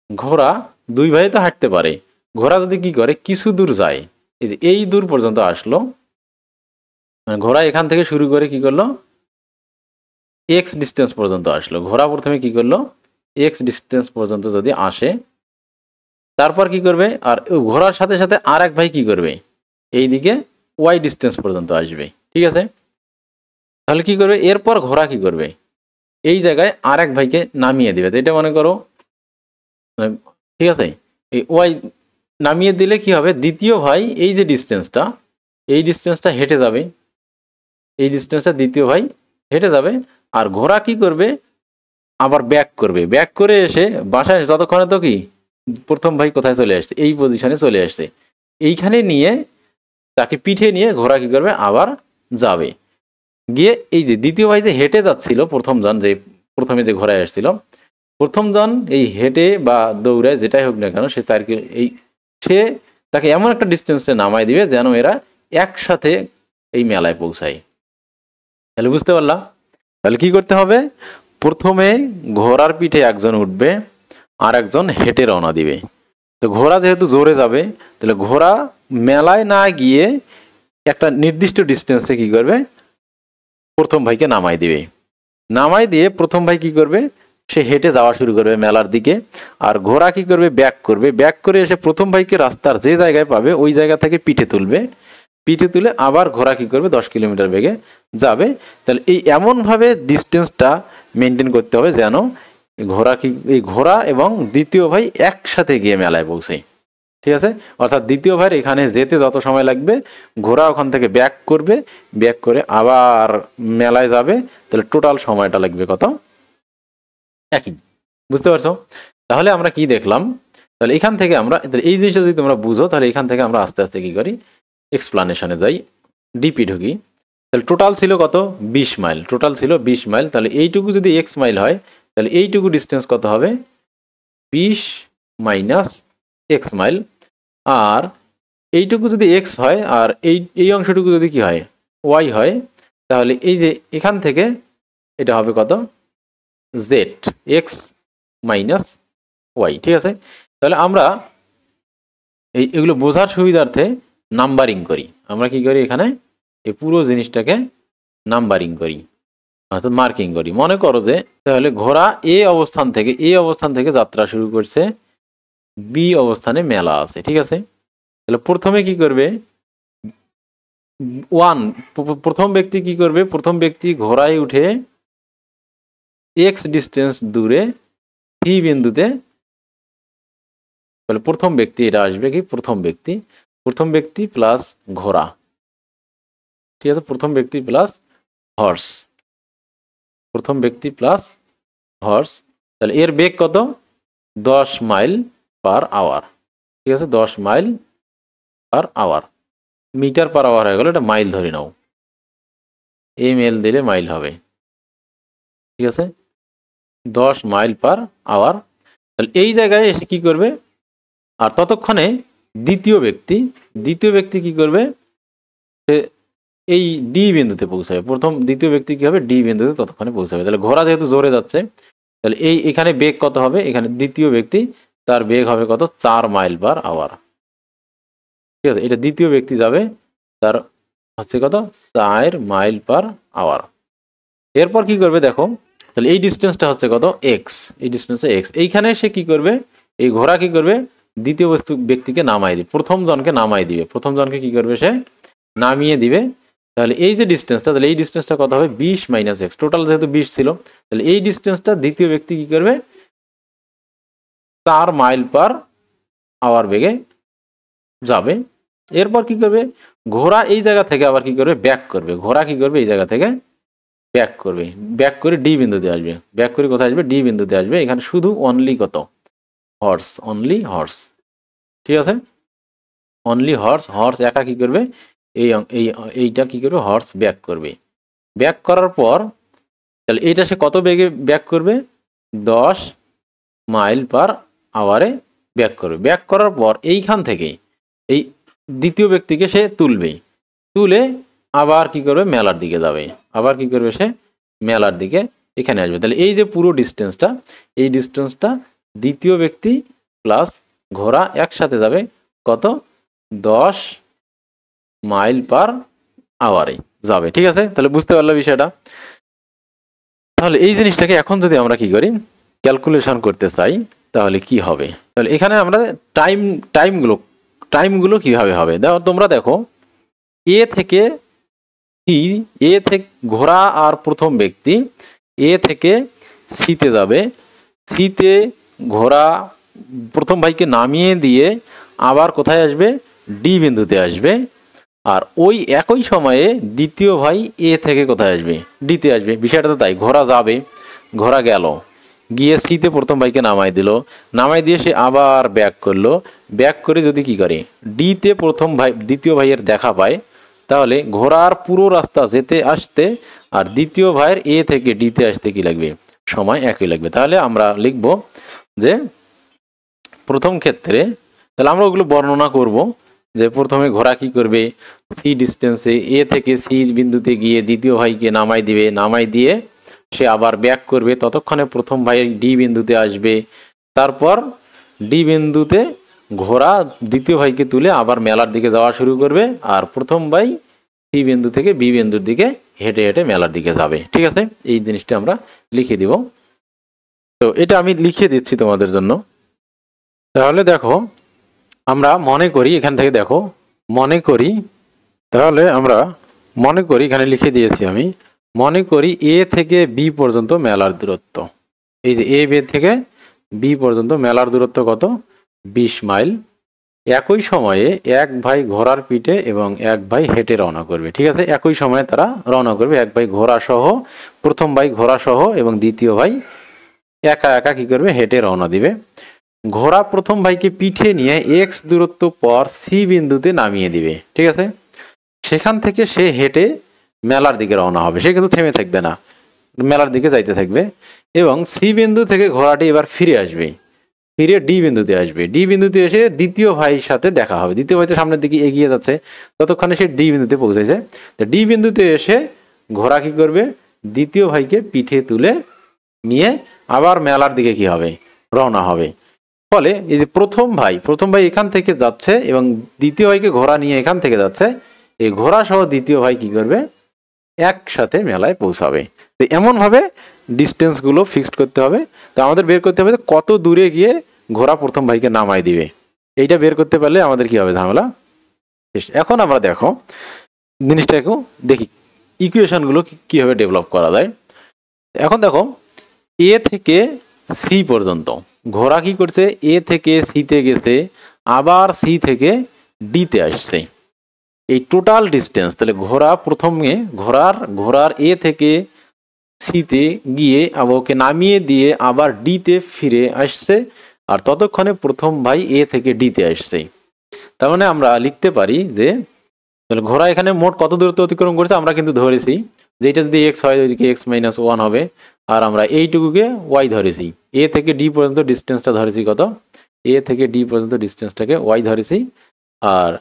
ঘোড়া দুই ভাই তো হাঁটতে পারে, ঘোড়া যদি কি করে কিছু দূর যায়, এই দূর পর্যন্ত আসলো, ঘোড়া এখান থেকে শুরু করে কি করলো এক্স ডিস্টেন্স পর্যন্ত আসলো। ঘোড়া প্রথমে কি করলো এক্স ডিস্টেন্স পর্যন্ত যদি আসে, তারপর কি করবে আর ঘোড়ার সাথে সাথে আর এক ভাই কি করবে এইদিকে ওয়াই ডিস্টেন্স পর্যন্ত আসবে। ঠিক আছে, তাহলে কি করবে এরপর ঘোড়া কি করবে এই জায়গায় আর এক ভাইকে নামিয়ে দিবে। তো এটা মনে করো ঠিক আছে, এই ওয়াই নামিয়ে দিলে কি হবে দ্বিতীয় ভাই এই যে ডিস্টেন্সটা এই ডিস্টেন্সটা হেঁটে যাবে, এই ডিস্টেন্সটা দ্বিতীয় ভাই হেঁটে যাবে। আর ঘোড়া কি করবে আবার ব্যাক করবে, ব্যাক করে এসে বাসায় যতক্ষণে তো কি প্রথম ভাই কোথায় চলে আসছে এই পজিশনে চলে আসছে, এইখানে নিয়ে তাকে পিঠে নিয়ে ঘোড়া কি করবে আবার যাবে, গিয়ে এই যে দ্বিতীয় ভাই যে হেঁটে যাচ্ছিল প্রথম জন যে প্রথমে যে ঘোড়ায় আসছিল প্রথম জন এই হেঁটে বা দৌড়ায় যেটাই হোক না কেন সে সে তাকে এমন একটা ডিস্টেন্সে নামাই দিবে যেন এরা একসাথে এই মেলায় পৌঁছায়। তাহলে বুঝতে পারলাম, তাহলে কি করতে হবে প্রথমে ঘোড়ার পিঠে একজন উঠবে আর একজন হেঁটে রওনা দিবে। তো ঘোড়া যেহেতু জোরে যাবে তাহলে ঘোড়া মেলায় না গিয়ে একটা নির্দিষ্ট ডিস্টেন্সে কি করবে প্রথম ভাইকে নামাই দিবে, নামাই দিয়ে প্রথম ভাই কি করবে সে হেঁটে যাওয়া শুরু করবে মেলার দিকে, আর ঘোড়া কি করবে ব্যাক করবে, ব্যাক করে এসে প্রথম ভাইকে রাস্তার যে জায়গায় পাবে ওই জায়গা থেকে পিঠে তুলবে, পিঠে তুলে আবার ঘোড়া কি করবে 10 কিলোমিটার বেগে যাবে। তাহলে এই এমনভাবে ডিস্টেন্সটা মেনটেন করতে হবে যেন এই ঘোড়া এবং দ্বিতীয় ভাই একসাথে গিয়ে মেলায় পৌঁছে। ঠিক আছে, অর্থাৎ দ্বিতীয় ভাইয়ের এখানে যেতে যত সময় লাগবে ঘোড়া ওখান থেকে ব্যাক করবে, ব্যাক করে আবার মেলায় যাবে, তাহলে টোটাল সময়টা লাগবে কত একই। বুঝতে পারছো? তাহলে আমরা কি দেখলাম, তাহলে এখান থেকে আমরা এই জিনিসটা যদি তোমরা বুঝো তাহলে এখান থেকে আমরা আস্তে আস্তে কি করি এক্সপ্লানেশনে যাই, ডিপি ঢুকি। তাহলে টোটাল ছিল কত 20 মাইল, টোটাল ছিল 20 মাইল। তাহলে এইটুকু যদি এক্স মাইল হয় তাহলে এইটুকু ডিস্টেন্স কত হবে 20 মাইনাস এক্স মাইল, আর এইটুকু যদি এক্স হয় আর এই অংশটুকু যদি কি হয় ওয়াই হয়, তাহলে এই যে এখান থেকে এটা হবে কত জেড এক্স মাইনাস ওয়াই। ঠিক আছে, তাহলে আমরা এগুলো বোঝার সুবিধার্থে নাম্বারিং করি। আমরা কি করি এখানে এই পুরো জিনিসটাকে নাম্বারিং করি অর্থাৎ মার্কিং করি। মনে করো যে তাহলে ঘোড়া এ অবস্থান থেকে যাত্রা শুরু করছে, বি অবস্থানে মেলা আছে। ঠিক আছে, তাহলে প্রথমে কি করবে প্রথম ব্যক্তি কি করবে, প্রথম ব্যক্তি ঘোড়ায় উঠে এক্স ডিস্টেন্স দূরে সি বিন্দুতে, তাহলে প্রথম ব্যক্তি এটা আসবে কি প্রথম ব্যক্তি প্লাস ঘোড়া। ঠিক আছে, প্রথম ব্যক্তি প্লাস হর্স, প্রথম ব্যক্তি প্লাস হর্স, তাহলে এর বেগ কত 10 মাইল পার আওয়ার। ঠিক আছে, 10 mile per hour, metre per hour হয়ে গেল, এটা মাইল ধরে নাও, ml দিলে মাইল হবে। ঠিক আছে, 10 মাইল পার আওয়ার। তাহলে এই জায়গায় এসে কি করবে, আর ততক্ষণে দ্বিতীয় ব্যক্তি কি করবে, সে এই ডি বিন্দুতে পৌঁছাবে। দ্বিতীয় ব্যক্তি কি হবে, ডি বিন্দুতে ততক্ষণে পৌঁছাবে। তাহলে ঘোড়া যেহেতু জোরে যাচ্ছে, তাহলে এখানে বেগ কত হবে, এখানে দ্বিতীয় ব্যক্তি তার বেগ হবে কত 4 মাইল পার আওয়ার। ঠিক আছে, এটা দ্বিতীয় ব্যক্তি যাবে, তার হচ্ছে কত 4 মাইল পার আওয়ার। এরপর কি করবে দেখো, তাহলে এই ডিস্টেন্সটা হচ্ছে কত এক্স, এই ডিস্টেন্সে এক্স। এইখানে সে কি করবে, এই ঘোড়া কি করবে, দ্বিতীয় ব্যক্তিকে নামাই দিবে, প্রথম জনকে নামাই দিবে, প্রথম জনকে কি করবে, সে নামিয়ে দিবে। তাহলে এই যে ডিস্টেন্সটা, তাহলে এই ডিস্টেন্সটা কত হবে 20 মাইনাস এক্স, টোটাল যেহেতু 20 ছিল, তাহলে এই ডিস্টেন্সটা দ্বিতীয় ব্যক্তি কি করবে 4 মাইল পার আওয়ার বেগে যাবে। এরপর কি করবে, ঘোড়া এই জায়গা থেকে আবার কি করবে, ব্যাক করবে। ঘোড়া কি করবে, এই জায়গা থেকে ব্যাক করবে, ব্যাক করে ডি বিন্দুতে আসবে। ব্যাক করে কোথায় আসবে, ডি বিন্দুতে আসবে। এখানে শুধু অনলি কত হর্স, অনলি হর্স। ঠিক আছে, অনলি হর্স, হর্স একা কি করবে, এইটা কি করবে, হর্স ব্যাক করবে। ব্যাক করার পর তাহলে এইটা সে কত বেগে ব্যাক করবে, 10 মাইল পার আওয়ারে ব্যাক করবে। ব্যাক করার পর এইখান থেকে এই দ্বিতীয় ব্যক্তিকে সে তুলবে, তুলে আবার কি করবে, মেলার দিকে যাবে। আবার কি করবে, সে মেলার দিকে এখানে আসবে। তাহলে এই যে পুরো ডিস্টেন্সটা, এই ডিস্টেন্সটা দ্বিতীয় ব্যক্তি প্লাস ঘোড়া একসাথে যাবে কত 10 মাইল পার আওয়ারে যাবে। ঠিক আছে, তাহলে বুঝতে পারলো বিষয়টা। তাহলে এই জিনিসটাকে এখন যদি আমরা কি করি, ক্যালকুলেশন করতে চাই, তাহলে কি হবে, তাহলে এখানে আমরা টাইমগুলো কিভাবে হবে দেখো, তোমরা দেখো এ থেকে ঘোড়া আর প্রথম ব্যক্তি এ থেকে সিতে যাবে, সিতে ঘোড়া প্রথম ভাইকে নামিয়ে দিয়ে আবার কোথায় আসবে, ডি বিন্দুতে আসবে। আর ওই একই সময়ে দ্বিতীয় ভাই এ থেকে কোথায় আসবে, ডিতে আসবে। বিষয়টা তো তাই, ঘোড়া যাবে, ঘোড়া গেল, গিয়ে সিতে প্রথম ভাইকে নামাই দিল, নামাই দিয়ে সে আবার ব্যাক করলো। ব্যাক করে যদি কি করে, ডিতে দ্বিতীয় ভাইয়ের দেখা পায়, তাহলে ঘোড়ার পুরো রাস্তা যেতে আসতে আর দ্বিতীয় ভাইয়ের এ থেকে ডিতে আসতে কি লাগবে, সময় একই লাগবে। তাহলে আমরা লিখব যে প্রথম ক্ষেত্রে, তাহলে আমরা ওগুলো বর্ণনা করব যে প্রথমে ঘোড়া কি করবে, সি ডিস্টেন্সে এ থেকে সি বিন্দুতে গিয়ে দ্বিতীয় ভাইকে নামাই দিবে, নামাই দিয়ে সে আবার ব্যাক করবে, ততক্ষণে প্রথম ভাই ডি বিন্দুতে আসবে। তারপর ডি বিন্দুতে ঘোড়া দ্বিতীয় ভাইকে তুলে আবার মেলার দিকে যাওয়া শুরু করবে, আর প্রথম ভাই সি বিন্দু থেকে বি বিন্দুর দিকে হেঁটে হেঁটে মেলার দিকে যাবে। ঠিক আছে, এই জিনিসটা আমরা লিখে দিব। তো এটা আমি লিখে দিচ্ছি তোমাদের জন্য। তাহলে দেখো, আমরা মনে করি এখান থেকে দেখো, তাহলে আমরা মনে করি এখানে লিখে দিয়েছি আমি, মনে করি এ থেকে বি পর্যন্ত মেলার দূরত্ব, এই যে এ বে থেকে বি পর্যন্ত মেলার দূরত্ব কত 20 মাইল। একই সময়ে এক ভাই ঘোড়ার পিঠে এবং এক ভাই হেঁটে রওনা করবে। ঠিক আছে, একই সময়ে তারা রওনা করবে, এক ভাই ঘোড়া সহ, প্রথম ভাই ঘোড়া সহ এবং দ্বিতীয় ভাই একা একা কি করবে, হেঁটে রওনা দিবে। ঘোড়া প্রথম ভাইকে পিঠে নিয়ে এক্স দূরত্ব পর সি বিন্দুতে নামিয়ে দিবে। ঠিক আছে, সেখান থেকে সে হেঁটে মেলার দিকে রওনা হবে, সে কিন্তু থেমে থাকবে না, মেলার দিকে যাইতে থাকবে। এবং সি বিন্দু থেকে ঘোড়াটি এবার ফিরে আসবে, ফিরে ডি বিন্দুতে আসবে। ডি বিন্দুতে এসে দ্বিতীয় ভাইয়ের সাথে দেখা হবে, দ্বিতীয় ভাই তো সামনের দিকে এগিয়ে যাচ্ছে, ততক্ষণে সে ডি বিন্দুতে পৌঁছেছে। তো ডি বিন্দুতে এসে ঘোড়া কি করবে, দ্বিতীয় ভাইকে পিঠে তুলে নিয়ে আবার মেলার দিকে কি হবে, রওনা হবে। ফলে এই যে প্রথম ভাই এখান থেকে যাচ্ছে এবং দ্বিতীয় ভাইকে ঘোড়া নিয়ে এখান থেকে যাচ্ছে, এই ঘোড়া সহ দ্বিতীয় ভাই কি করবে, একসাথে মেলায় পৌঁছাবে। তো এমনভাবে ডিস্টেন্সগুলো ফিক্সড করতে হবে। তো আমাদের বের করতে হবে কত দূরে গিয়ে ঘোড়া প্রথম ভাইকে নামাই দিবে, এইটা বের করতে পারলে আমাদের কি হবে, ঝামেলা শেষ। এখন আমরা দেখো জিনিসটাকে দেখি ইকুয়েশনগুলো কিভাবে ডেভেলপ করা যায়। এখন দেখো এ থেকে সি পর্যন্ত ঘোড়া কি করছে, এ থেকে সিতে গেছে, আবার সি থেকে ডিতে আসছে। এই টোটাল ডিস্টেন্স, তাহলে ঘোড়া প্রথমে ঘোড়ার এ থেকে সিতে গিয়ে আবার ওকে নামিয়ে দিয়ে আবার ডিতে ফিরে আসছে, আর ততক্ষণে প্রথম ভাই এ থেকে ডিতে আসছে। তার মানে আমরা লিখতে পারি যে তাহলে ঘোড়া এখানে মোট কত দূরত্ব অতিক্রম করেছে, আমরা কিন্তু ধরেছি যে এটা যদি এক্স হয় ওইদিকে এক্স মাইনাস ওয়ান হবে, আর আমরা এইটুকুকে ওয়াই ধরেছি। এ থেকে ডি পর্যন্ত ডিস্টেন্সটা ধরেছি কত, এ থেকে ডি পর্যন্ত ডিস্টেন্সটাকে ওয়াই ধরেছি, আর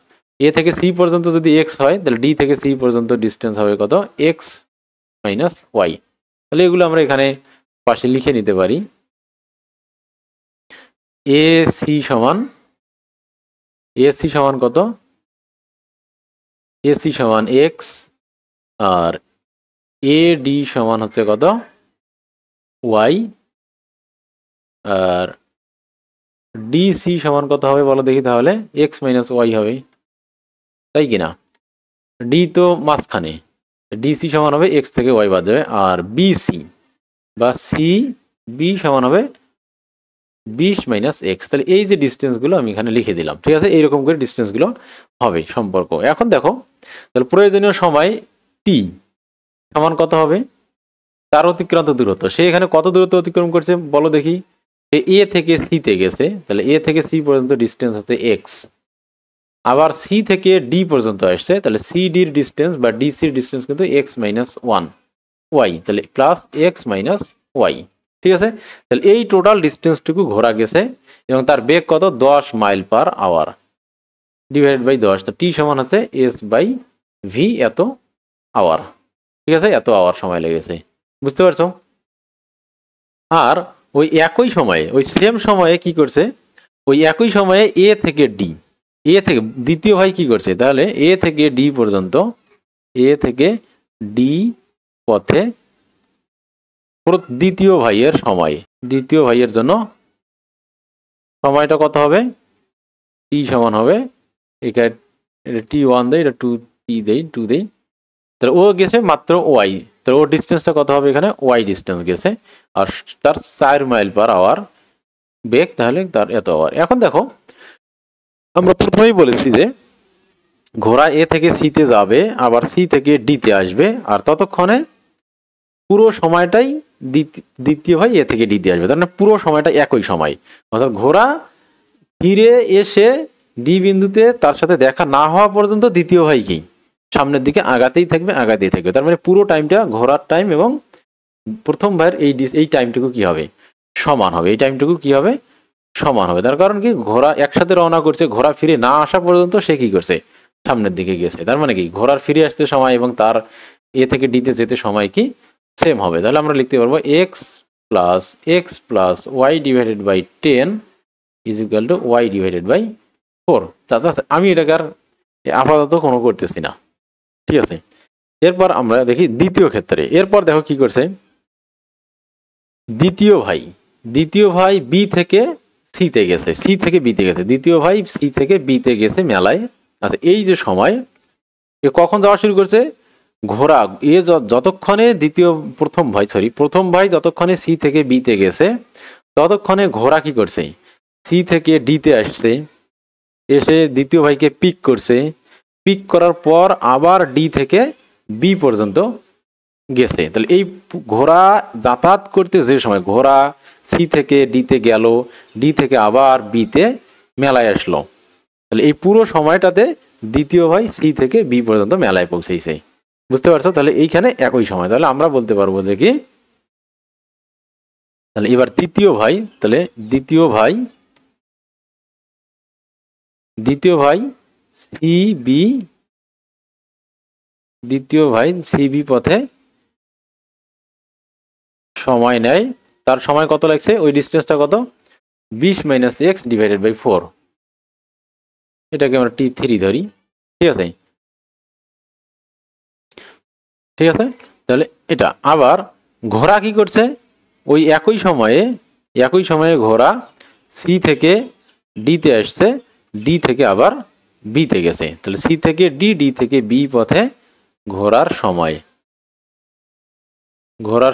এ থেকে সি পর্যন্ত যদি এক্স হয় তাহলে ডি থেকে সি পর্যন্ত ডিস্টেন্স হবে কত, এক্স মাইনাস ওয়াই। তাহলে এগুলো আমরা এখানে পাশে লিখে নিতে পারি। এ সি সমান কত, এ সি সমান এক্স, আর এ ডি সমান হচ্ছে কত, ওয়াই, আর ডি সি সমান কত হবে বলো দেখি, তাহলে এক্স মাইনাস ওয়াই হবে, তাই কিনা? ডি তো মাঝখানে, ডিসি সমান হবে এক্স থেকে ওয়াই বাদ যাবে, আর বিসি বা সি বি সমান হবে 20 মাইনাস এক্স। তাহলে এই যে ডিস্টেন্সগুলো আমি এখানে লিখে দিলাম, ঠিক আছে? এইরকম করে ডিস্টেন্সগুলো হবে সম্পর্ক। এখন দেখো তাহলে প্রয়োজনীয় সময় টি সমান কত হবে, তার অতিক্রান্ত দূরত্ব। সে এখানে কত দূরত্ব অতিক্রম করছে বলো দেখি, সে এ থেকে সিতে গেছে, তাহলে এ থেকে সি পর্যন্ত ডিস্টেন্স হচ্ছে এক্স, আবার সি থেকে ডি পর্যন্ত আসছে, তাহলে সি ডির ডিস্টেন্স বা ডিসির ডিস্টেন্স কিন্তু এক্স মাইনাস ওয়ান ওয়াই, তাহলে প্লাস এক্স মাইনাস ওয়াই, ঠিক আছে? তাহলে এই টোটাল ডিস্টেন্সটুকু ঘোরা গেছে এবং তার বেগ কত, 10 mile per hour divided by 10, তো টি সমান হচ্ছে এস বাই ভি, এত আওয়ার, ঠিক আছে? এত আওয়ার সময় লেগেছে, বুঝতে পারছো? আর ওই একই সময়ে, ওই সেম সময়ে কি করছে, ওই একই সময়ে এ থেকে ডি, এ থেকে দ্বিতীয় ভাই কি করছে, তাহলে এ থেকে ডি পর্যন্ত, এ থেকে ডি পথে দ্বিতীয় ভাইয়ের সময়, দ্বিতীয় ভাইয়ের জন্য সময়টা কত হবে, টি সমান হবে, এখানে এটা টি ওয়ান দেয়, এটা টু দেই, তাহলে ও গেছে মাত্র ওয়াই, তাহলে ওর ডিস্টেন্সটা কত হবে, এখানে ওয়াই ডিস্টেন্স গেছে, আর তার 4 মাইল পার আওয়ার বেগ, তাহলে তার এত আওয়ার। এখন দেখো আমরা প্রথমেই বলেছি যে ঘোড়া এ থেকে সিতে যাবে, আবার সি থেকে ডিতে আসবে, আর ততক্ষণে পুরো সময়টাই দ্বিতীয় ভাই এ থেকে ডিতে আসবে, তার মানে পুরো সময়টা একই সময়। অর্থাৎ ঘোড়া ফিরে এসে ডি বিন্দুতে তার সাথে দেখা না হওয়া পর্যন্ত দ্বিতীয় ভাই কি সামনের দিকে আগাতেই থাকবে। তার মানে পুরো টাইমটা ঘোড়ার টাইম এবং প্রথম ভাইয়ের এই টাইমটুকু কি হবে, সমান হবে। এই টাইমটুকু কি হবে, সমান হবে। তার কারণ কি, ঘোড়া একসাথে রওনা করছে, ঘোড়া ফিরে না আসা পর্যন্ত সে কি করছে, সামনের দিকে গেছে। তার মানে কি, ঘোড়ার ফিরে আসতে সময় এবং তার এ থেকে ডিতে যেতে সময় কি সেম হবে। তাহলে আমরা লিখতে পারবো x plus y divided by 10 is equal to y divided by 4। আমি এটাকে আর আপাতত কোনো করতেছি না, ঠিক আছে? এরপর আমরা দেখি দ্বিতীয় ক্ষেত্রে। এরপর দেখো কি করছে, দ্বিতীয় ভাই বি থেকে সিতে গেছে, সি থেকে বিতে গেছে, দ্বিতীয় ভাই সি থেকে বিতে গেছে মেলায়। আচ্ছা, এই যে সময় এ কখন যাওয়া শুরু করছে, ঘোড়া এ যতক্ষণে প্রথম ভাই যতক্ষণে সি থেকে বিতে গেছে, ততক্ষণে ঘোড়া কি করছে, সি থেকে ডিতে আসছে, এসে দ্বিতীয় ভাইকে পিক করছে, পিক করার পর আবার ডি থেকে বি পর্যন্ত গেছে। তাহলে এই ঘোড়া যাতায়াত করতে যে সময়, ঘোড়া সি থেকে ডিতে গেল, ডি থেকে আবার বিতে মেলায় আসলো, তাহলে এই পুরো সময়টাতে দ্বিতীয় ভাই সি থেকে বি পর্যন্ত মেলায় পৌঁছেছে, বুঝতে পারছো? তাহলে এইখানে একই সময়। তাহলে আমরা বলতে পারবো যে কি, তাহলে এবার দ্বিতীয় ভাই সি বি পথে সময় নেয়। তার সময় কত লাগছে, ওই ডিস্টেন্সটা কত, 20 মাইনাস এক্স ডিভাইডেড বাই 4, এটাকে আমরা T3 ধরি, ঠিক আছে? তাহলে এটা আবার ঘোড়া কি করছে, ওই একই সময়ে ঘোড়া সি থেকে ডিতে আসছে, ডি থেকে আবার বিতে গেছে। তাহলে সি থেকে ডি থেকে বি পথে ঘোড়ার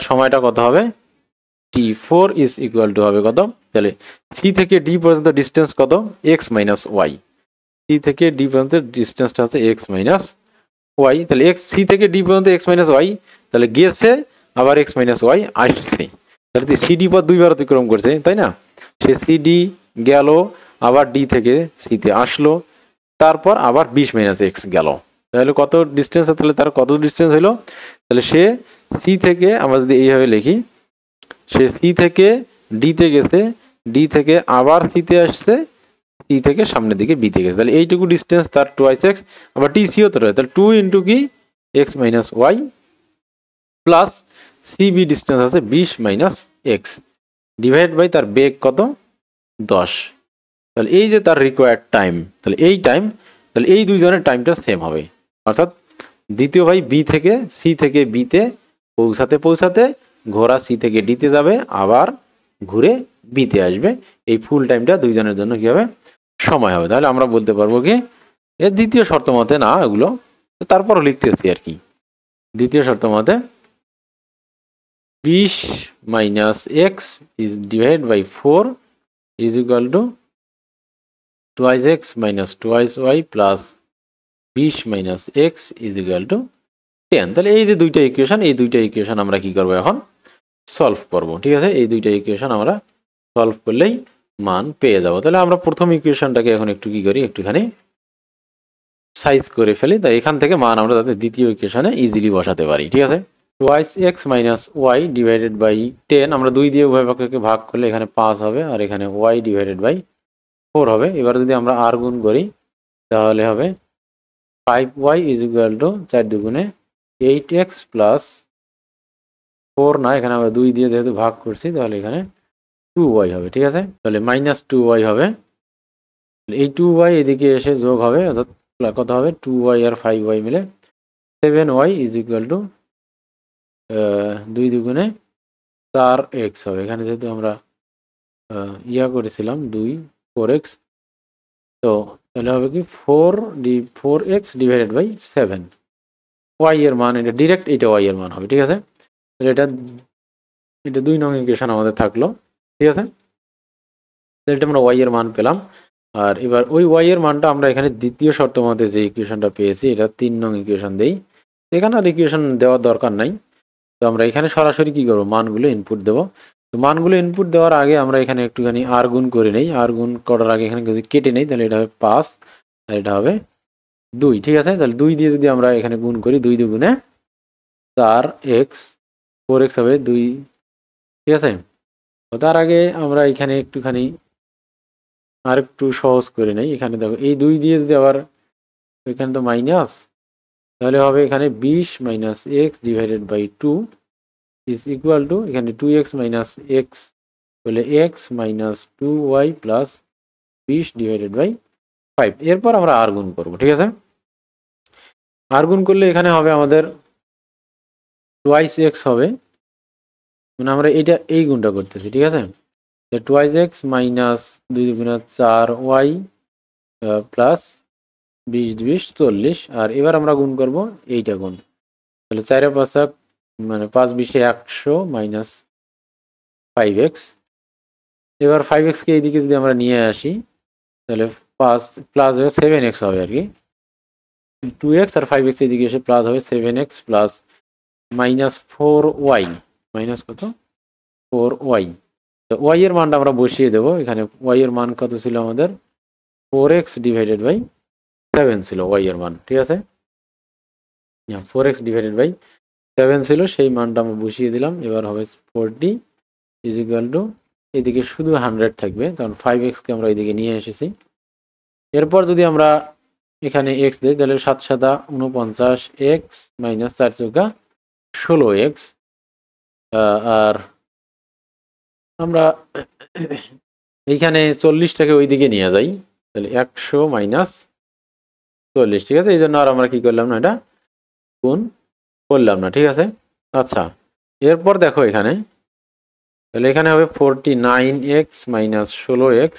সময়টা কত হবে, T4 ইজ ইকুয়াল টু হবে কত, তাহলে সি থেকে ডি পর্যন্ত ডিস্টেন্স কত, এক্স মাইনাস ওয়াই। সি থেকে ডি পর্যন্ত ডিস্টেন্সটা হচ্ছে এক্স মাইনাস ওয়াই, তাহলে এক্স সি থেকে ডি পর্যন্ত এক্স মাইনাস ওয়াই, তাহলে গেছে আবার এক্স মাইনাস ওয়াই আসছে, তাহলে সিডি পথ দুইবার অতিক্রম করছে তাই না, সে সিডি গেল আবার ডি থেকে সিতে আসলো, তারপর আবার 20 মাইনাস এক্স গেল, তাহলে কত ডিস্টেন্স, তাহলে তার কত ডিস্টেন্স হলো, তাহলে সে সি থেকে আমরা যদি এইভাবে লিখি, সে সি থেকে ডিতে গেছে, ডি থেকে আবার সিতে আসছে, সি থেকে সামনের দিকে বিতে গেছে, তাহলে এইটুকু ডিস্টেন্স তার টোয়াইস এক্স, আবার টি সিও তো রয়েছে, তাহলে 2 ইন্টু কি x minus y plus CB distance আছে 20 মাইনাস এক্স ডিভাইড বাই তার বেগ কত 10, তাহলে এই যে তার রিকোয়ার্ড টাইম, তাহলে এই টাইম, তাহলে এই দুইজনের টাইমটা সেম হবে, অর্থাৎ দ্বিতীয় ভাই বি থেকে সি থেকে বিতে পৌঁছাতে ঘোড়া সি থেকে ডিতে যাবে, আবার ঘুরে বিতে আসবে, এই ফুল টাইমটা দুইজনের জন্য কি হবে সময় হবে, তাহলে আমরা বলতে পারবো কি এর দ্বিতীয় শর্ত মতে না এগুলো, তারপরও লিখতেছি আর কি, দ্বিতীয় শর্ত মতে 20 minus x is divide by 4 is equal to twice x minus twice y plus 20 minus x is equal to 10, তাহলে এই যে দুইটা ইকুয়েশন, এই দুইটা ইকুয়েশন আমরা কি করবো এখন সলভ করব, ঠিক আছে, এই দুইটা ইকুয়েশন আমরা সলভ করলেই মান পেয়ে যাব, তাহলে আমরা প্রথম ইকুয়েশনটাকে এখন একটু কি করি একটুখানি সাইজ করে ফেলি, তাই এখান থেকে মান আমরা যাতে দ্বিতীয় ইকুয়েশনে ইজিলি বসাতে পারি, ঠিক আছে, twice x minus y divided by 10, আমরা 2 দিয়ে উভয় পক্ষকে ভাগ করলে এখানে 5 হবে, আর এখানে y ডিভাইডেড বাই 4 হবে, এবার যদি আমরা আর গুণ করি তাহলে হবে 5y ইজ ইকুয়াল টু 4 দুগুণে 8x প্লাস 4 না, এখানে আমরা 2 দিয়ে যেহেতু ভাগ করছি তাহলে এখানে 2y হবে, ঠিক আছে, তাহলে মাইনাস 2y হবে, এই 2y এদিকে এসে যোগ হবে, অর্থাৎ কত হবে 2y আর 5y মিলে 7y ইজ ইকুয়াল টু 2 দুগুণে 4x হবে, এখানে যেহেতু আমরা করেছিলাম 4x, তো তাহলে হবে কি 4x ডিভাইডেড বাই 7, y এর মান এটা ডিরেক্ট, এটা y এর মান হবে, ঠিক আছে, তাহলে এটা 2 নং ইকুয়েশন আমাদের থাকলো, ঠিক আছে, এটা আমরা y এর মান পেলাম, আর এবার ওই y এর মানটা আমরা এখানে দ্বিতীয় শর্ত মতে যে ইকুয়েশনটা পেয়েছি এটা 3 নং ইকুয়েশন দেই, এখানে আর ইকুয়েশন দেওয়ার দরকার নাই, তো আমরা এখানে সরাসরি কি করব মানগুলো ইনপুট দেব, তো মানগুলো ইনপুট দেওয়ার আগে আমরা এখানে একটুখানি আর গুণ করে নেই, আর গুণ করার আগে এখানে যদি কেটে নেই তাহলে এটা হবে 5 আর এটা হবে 2, ঠিক আছে, তাহলে 2 দিয়ে যদি আমরা এখানে গুণ করি 2 দুগুণে 4x 4x হবে 2, ঠিক আছে, তো তার আগে আমরা এখানে একটুখানি আর একটু সহজ করে নেই, এখানে দেখো এই 2 দিয়ে যদি আবার এখানে তো মাইনাস, তাহলে হবে এখানে 20 minus x divided by 2 is equal to এখানে 2x মাইনাস এক্স বলে x মাইনাস 2y প্লাস 20 ডিভাইডেড বাই 5, এরপর আমরা আর গুণ করবো, ঠিক আছে, আর গুণ করলে এখানে হবে আমাদের twice x হবে, মানে আমরা এটা এই গুণটা করতেছি, ঠিক আছে, twice x মাইনাস 2 গুণা 4y প্লাস 20 40, আর এবার আমরা গুণ করব এইটা গুণ, তাহলে 4 5 মানে 5 20 100 মাইনাস 5x, এবার 5x কে এইদিকে যদি আমরা নিয়ে আসি তাহলে 5 প্লাস 7x হবে আর কি, 2x আর 5x এদিকে এসে প্লাস হবে 7x plus minus 4y, minus কত 4y, তো y এর মানটা আমরা বসিয়ে দেবো, এখানে y এর মান কত ছিল আমাদের 4x ডিভাইডেড বাই 7 ছিল y এর মান, ঠিক আছে, 4x ডিভাইডেড বাই 7 ছিল, সেই মানটা আমরা বসিয়ে দিলাম, এবার হবে 40 ইজ ইকুয়াল টু এদিকে শুধু 100 থাকবে, কারণ 5x কে আমরা এদিকে নিয়ে এসেছি, এরপর যদি আমরা এখানে x দেই তাহলে 7 7 49x মাইনাস 4 চৌকা 16x, আর আমরা এইখানে 40টাকে ওইদিকে নিয়ে যাই, তাহলে 100 মাইনাস 40, ঠিক আছে, এই জন্য আর আমরা কি করলাম না এটা গুণ করলাম না, ঠিক আছে, আচ্ছা, এরপর দেখো এখানে তাহলে এখানে হবে 49x মাইনাস 16x,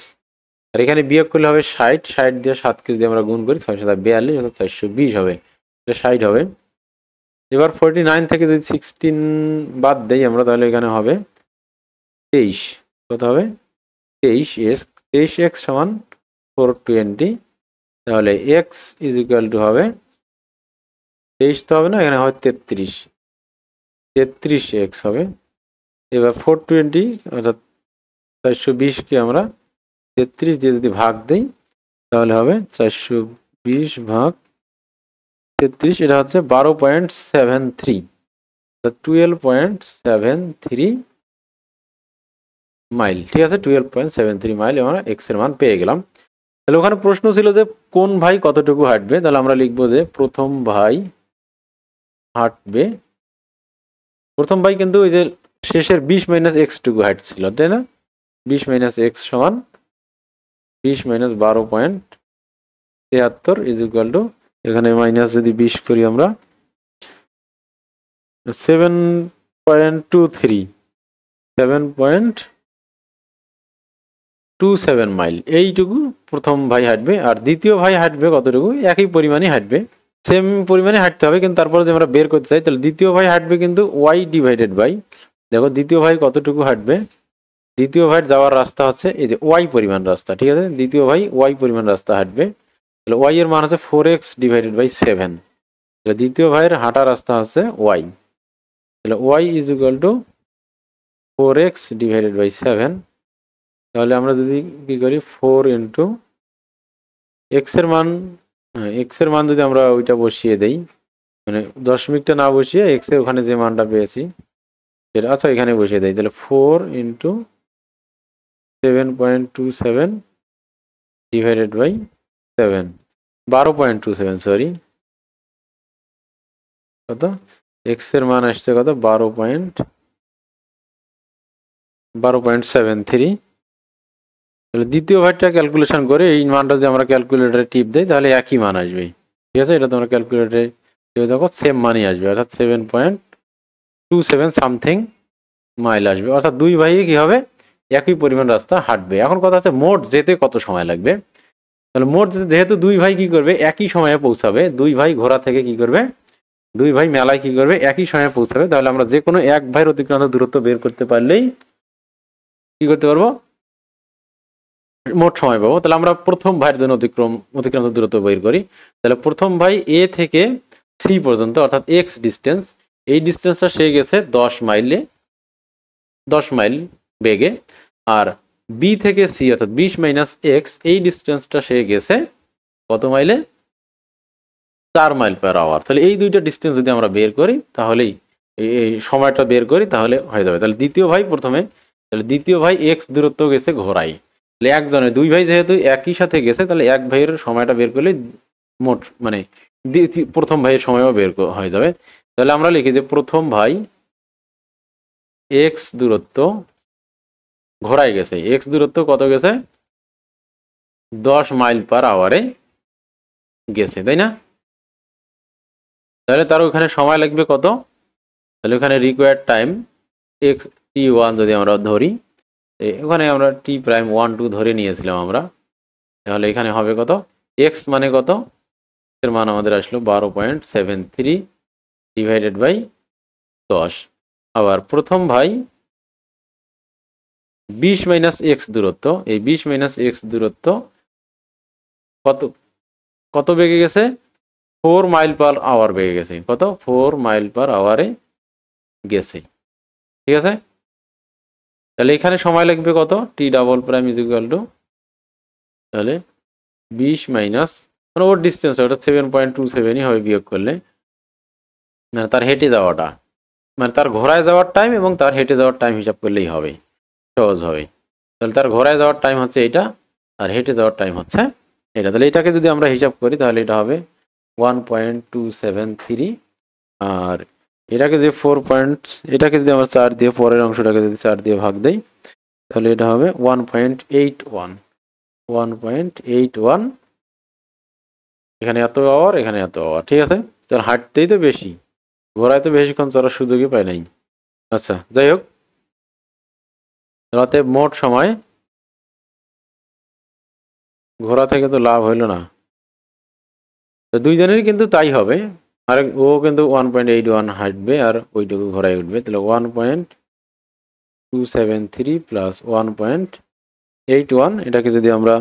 আর এখানে বিয়োগ করলে হবে 60 দিয়ে 7কে যদি আমরা গুণ করি 6 7 42 অর্থাৎ 420 হবে, এটা 60 হবে, এবার 49 থেকে যদি 16 বাদ দেই আমরা তাহলে এখানে হবে 23, কত হবে 23x সমান 420 তাহলে এক্স ইজ ইকুয়াল টু হবে 23 তো হবে না, এখানে হয় 33 এক্স হবে। এবার 420 অর্থাৎ 420কে আমরা 33 দিয়ে যদি ভাগ দিই তাহলে হবে 420 ভাগ 33, এটা হচ্ছে 12.73, 12.73 মাইল। ঠিক আছে, 12.73 মাইল আমরা এক্স এর মান পেয়ে গেলাম। তাহলে ওখানে প্রশ্ন ছিল যে কোন ভাই কতটুকু হাঁটবে, তাহলে আমরা লিখবো যে প্রথম ভাই হাঁটবে, প্রথম ভাই কিন্তু ওই যে শেষের 20 মাইনাস এক্স টুকু হাঁটছিল, তাই না? 20 মাইনাস এক্স সমান 20 মাইনাস 12.73 ইজ ইকুয়াল টু, এখানে মাইনাস যদি 20 করি আমরা 7.27 মাইল, এইটুকু প্রথম ভাই হাঁটবে। আর দ্বিতীয় ভাই হাঁটবে কতটুকু, একই পরিমাণে হাঁটবে, সেম পরিমাণে হাঁটতে হবে, কিন্তু তারপরে যে আমরা বের করতে চাই, তাহলে দ্বিতীয় ভাই হাঁটবে কিন্তু ওয়াই ডিভাইডেড বাই, দেখো দ্বিতীয় ভাই কতটুকু হাঁটবে, দ্বিতীয় ভাইয়ের যাওয়ার রাস্তা হচ্ছে এই যে ওয়াই পরিমাণ রাস্তা। ঠিক আছে, দ্বিতীয় ভাই ওয়াই পরিমাণ রাস্তা হাঁটবে, তাহলে ওয়াই এর মান হচ্ছে 4x ডিভাইডেড বাই 7, তাহলে দ্বিতীয় ভাইয়ের হাঁটা রাস্তা হচ্ছে ওয়াই, তাহলে y is equal to 4x divided by 7। তাহলে আমরা যদি কি করি 4 ইন্টু এক্স এর মান, এক্স এর মান যদি আমরা ওইটা বসিয়ে দেই, মানে দশমিকটা না বসিয়ে এক্স এর ওখানে যে মানটা পেয়েছি সেটা, আচ্ছা এখানে বসিয়ে দেই, তাহলে 4 ইন্টু 7.27 ডিভাইডেড বাই 7, 12.27, সরি কত, এক্স এর মান আসছে কত 12.73। তাহলে দ্বিতীয় ভাগটা ক্যালকুলেশন করে এই মানটা যদি আমরা ক্যালকুলেটরে টিপ দেই তাহলে একই মান আসবে। ঠিক আছে, এটা তোমরা ক্যালকুলেটরে দেখো সেম মানই আসবে, অর্থাৎ 7.27 সামথিং মাইল আসবে, অর্থাৎ দুই ভাই কি হবে একই পরিমাণ রাস্তা হাঁটবে। এখন কথা আছে মোট যেতে কত সময় লাগবে, তাহলে মোট যেহেতু দুই ভাই কি করবে একই সময়ে পৌঁছাবে, দুই ভাই ঘোড়া থেকে কি করবে, দুই ভাই মেলায় কি করবে একই সময়ে পৌঁছাবে, তাহলে আমরা যে কোনো এক ভাইয়ের অতিক্রান্ত দূরত্ব বের করতে পারলেই কি করতে পারবো, মোট সময় পাবো। তাহলে আমরা প্রথম ভাইয়ের জন্য অতিক্রান্ত দূরত্ব বের করি, তাহলে প্রথম ভাই এ থেকে সি পর্যন্ত অর্থাৎ এক্স ডিস্টেন্স, এই ডিস্টেন্সটা সে গেছে 10 মাইল বেগে, আর বি থেকে সি অর্থাৎ 20 মাইনাস এক্স এই ডিস্টেন্সটা সে গেছে কত মাইলে, 4 মাইল পার আওয়ার। তাহলে এই দুইটা ডিস্টেন্স যদি আমরা বের করি তাহলেই এই সময়টা বের করি তাহলে হয়ে যাবে। তাহলে দ্বিতীয় ভাই প্রথমে, তাহলে দ্বিতীয় ভাই এক্স দূরত্ব গেছে ঘোড়ায়, তাহলে একজনের, দুই ভাই যেহেতু একই সাথে গেছে তাহলে এক ভাইয়ের সময়টা বের করলে মোট মানে প্রথম ভাইয়ের সময়ও বের হয়ে যাবে। তাহলে আমরা লিখি যে প্রথম ভাই এক্স দূরত্ব ঘোড়ায় গেছে, এক্স দূরত্ব কত গেছে 10 মাইল পার আওয়ারে গেছে, তাই না? তাহলে তার ওখানে সময় লাগবে কত, তাহলে ওখানে রিকোয়ার্ড টাইম এক্স t1 যদি আমরা ধরি, ওখানে আমরা টি প্রাইম 1 2 ধরে নিয়েছিলাম আমরা, তাহলে এখানে হবে কত, এক্স মানে কত, এর মান আমাদের আসলো 12.73 ডিভাইডেড বাই 10। আবার প্রথম ভাই 20 মাইনাস এক্স দূরত্ব, এই 20 মাইনাস এক্স দূরত্ব কত বেগে গেছে, 4 মাইল পার আওয়ার বেগে গেছে, কত 4 মাইল পার আওয়ারে গেছে। ঠিক আছে, তাহলে এখানে সময় লাগবে কত, T double prime is equal two, তাহলে 20 মাইনাস মানে ওর ডিস্টেন্স ওটা 7.27ই হবে বিয়োগ করলে, মানে তার হেঁটে যাওয়াটা, মানে তার ঘোড়ায় যাওয়ার টাইম এবং তার হেঁটে যাওয়ার টাইম হিসাব করলেই হবে, সহজ হবে। তাহলে তার ঘোড়ায় যাওয়ার টাইম হচ্ছে এইটা আর হেঁটে যাওয়ার টাইম হচ্ছে এটা, তাহলে এটাকে যদি আমরা হিসাব করি তাহলে এটা হবে 1.273, আর এটাকে যে এটাকে যদি আমরা 4 দিয়ে, পরের অংশটাকে যদি 4 দিয়ে ভাগ দেই তাহলে এটা হবে 1.81, এখানে এত আওয়ার এখানে এত আওয়ার। ঠিক আছে, তার হাঁটতেই তো বেশি, ঘোড়ায় তো বেশিক্ষণ চলার সুযোগই পায় নাই। আচ্ছা যাই হোক, রাতে মোট সময় ঘোড়া থেকে তো লাভ হইল না, দুইজনেরই কিন্তু তাই হবে, আর ও কিন্তু 1.81 হাঁটবে আর ওইটুকু ঘোড়ায় উঠবে, তাহলে 1.273 প্লাস 1.81, এটাকে যদি আমরা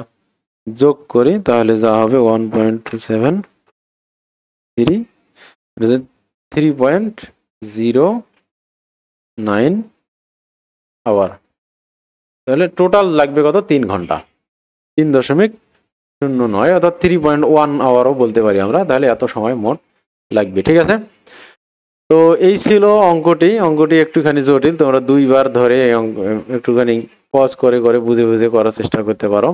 যোগ করি তাহলে যা হবে 1.273, 3.09 আওয়ার। তাহলে টোটাল লাগবে কত? 3 ঘন্টা, 3.09 অর্থাৎ 3.1 আওয়ারও বলতে পারি আমরা। তাহলে এত সময় মোট লাগবে, ঠিক আছে। তো এই ছিল অঙ্কটি একটুখানি জটিল, তোমরা 2 বার ধরে এই একটুখানি পজ করে করে বুঝে বুঝে করার চেষ্টা করতে পারো।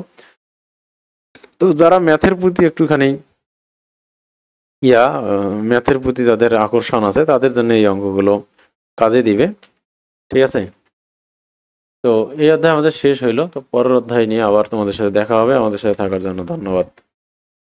তো যারা ম্যাথের প্রতি একটুখানি ম্যাথের প্রতি যাদের আকর্ষণ আছে তাদের জন্য এই অঙ্কগুলো কাজে দিবে, ঠিক আছে। তো এই অধ্যায় আমাদের শেষ হইলো। তো পরের অধ্যায় নিয়ে আবার তোমাদের সাথে দেখা হবে। আমাদের সাথে থাকার জন্য ধন্যবাদ।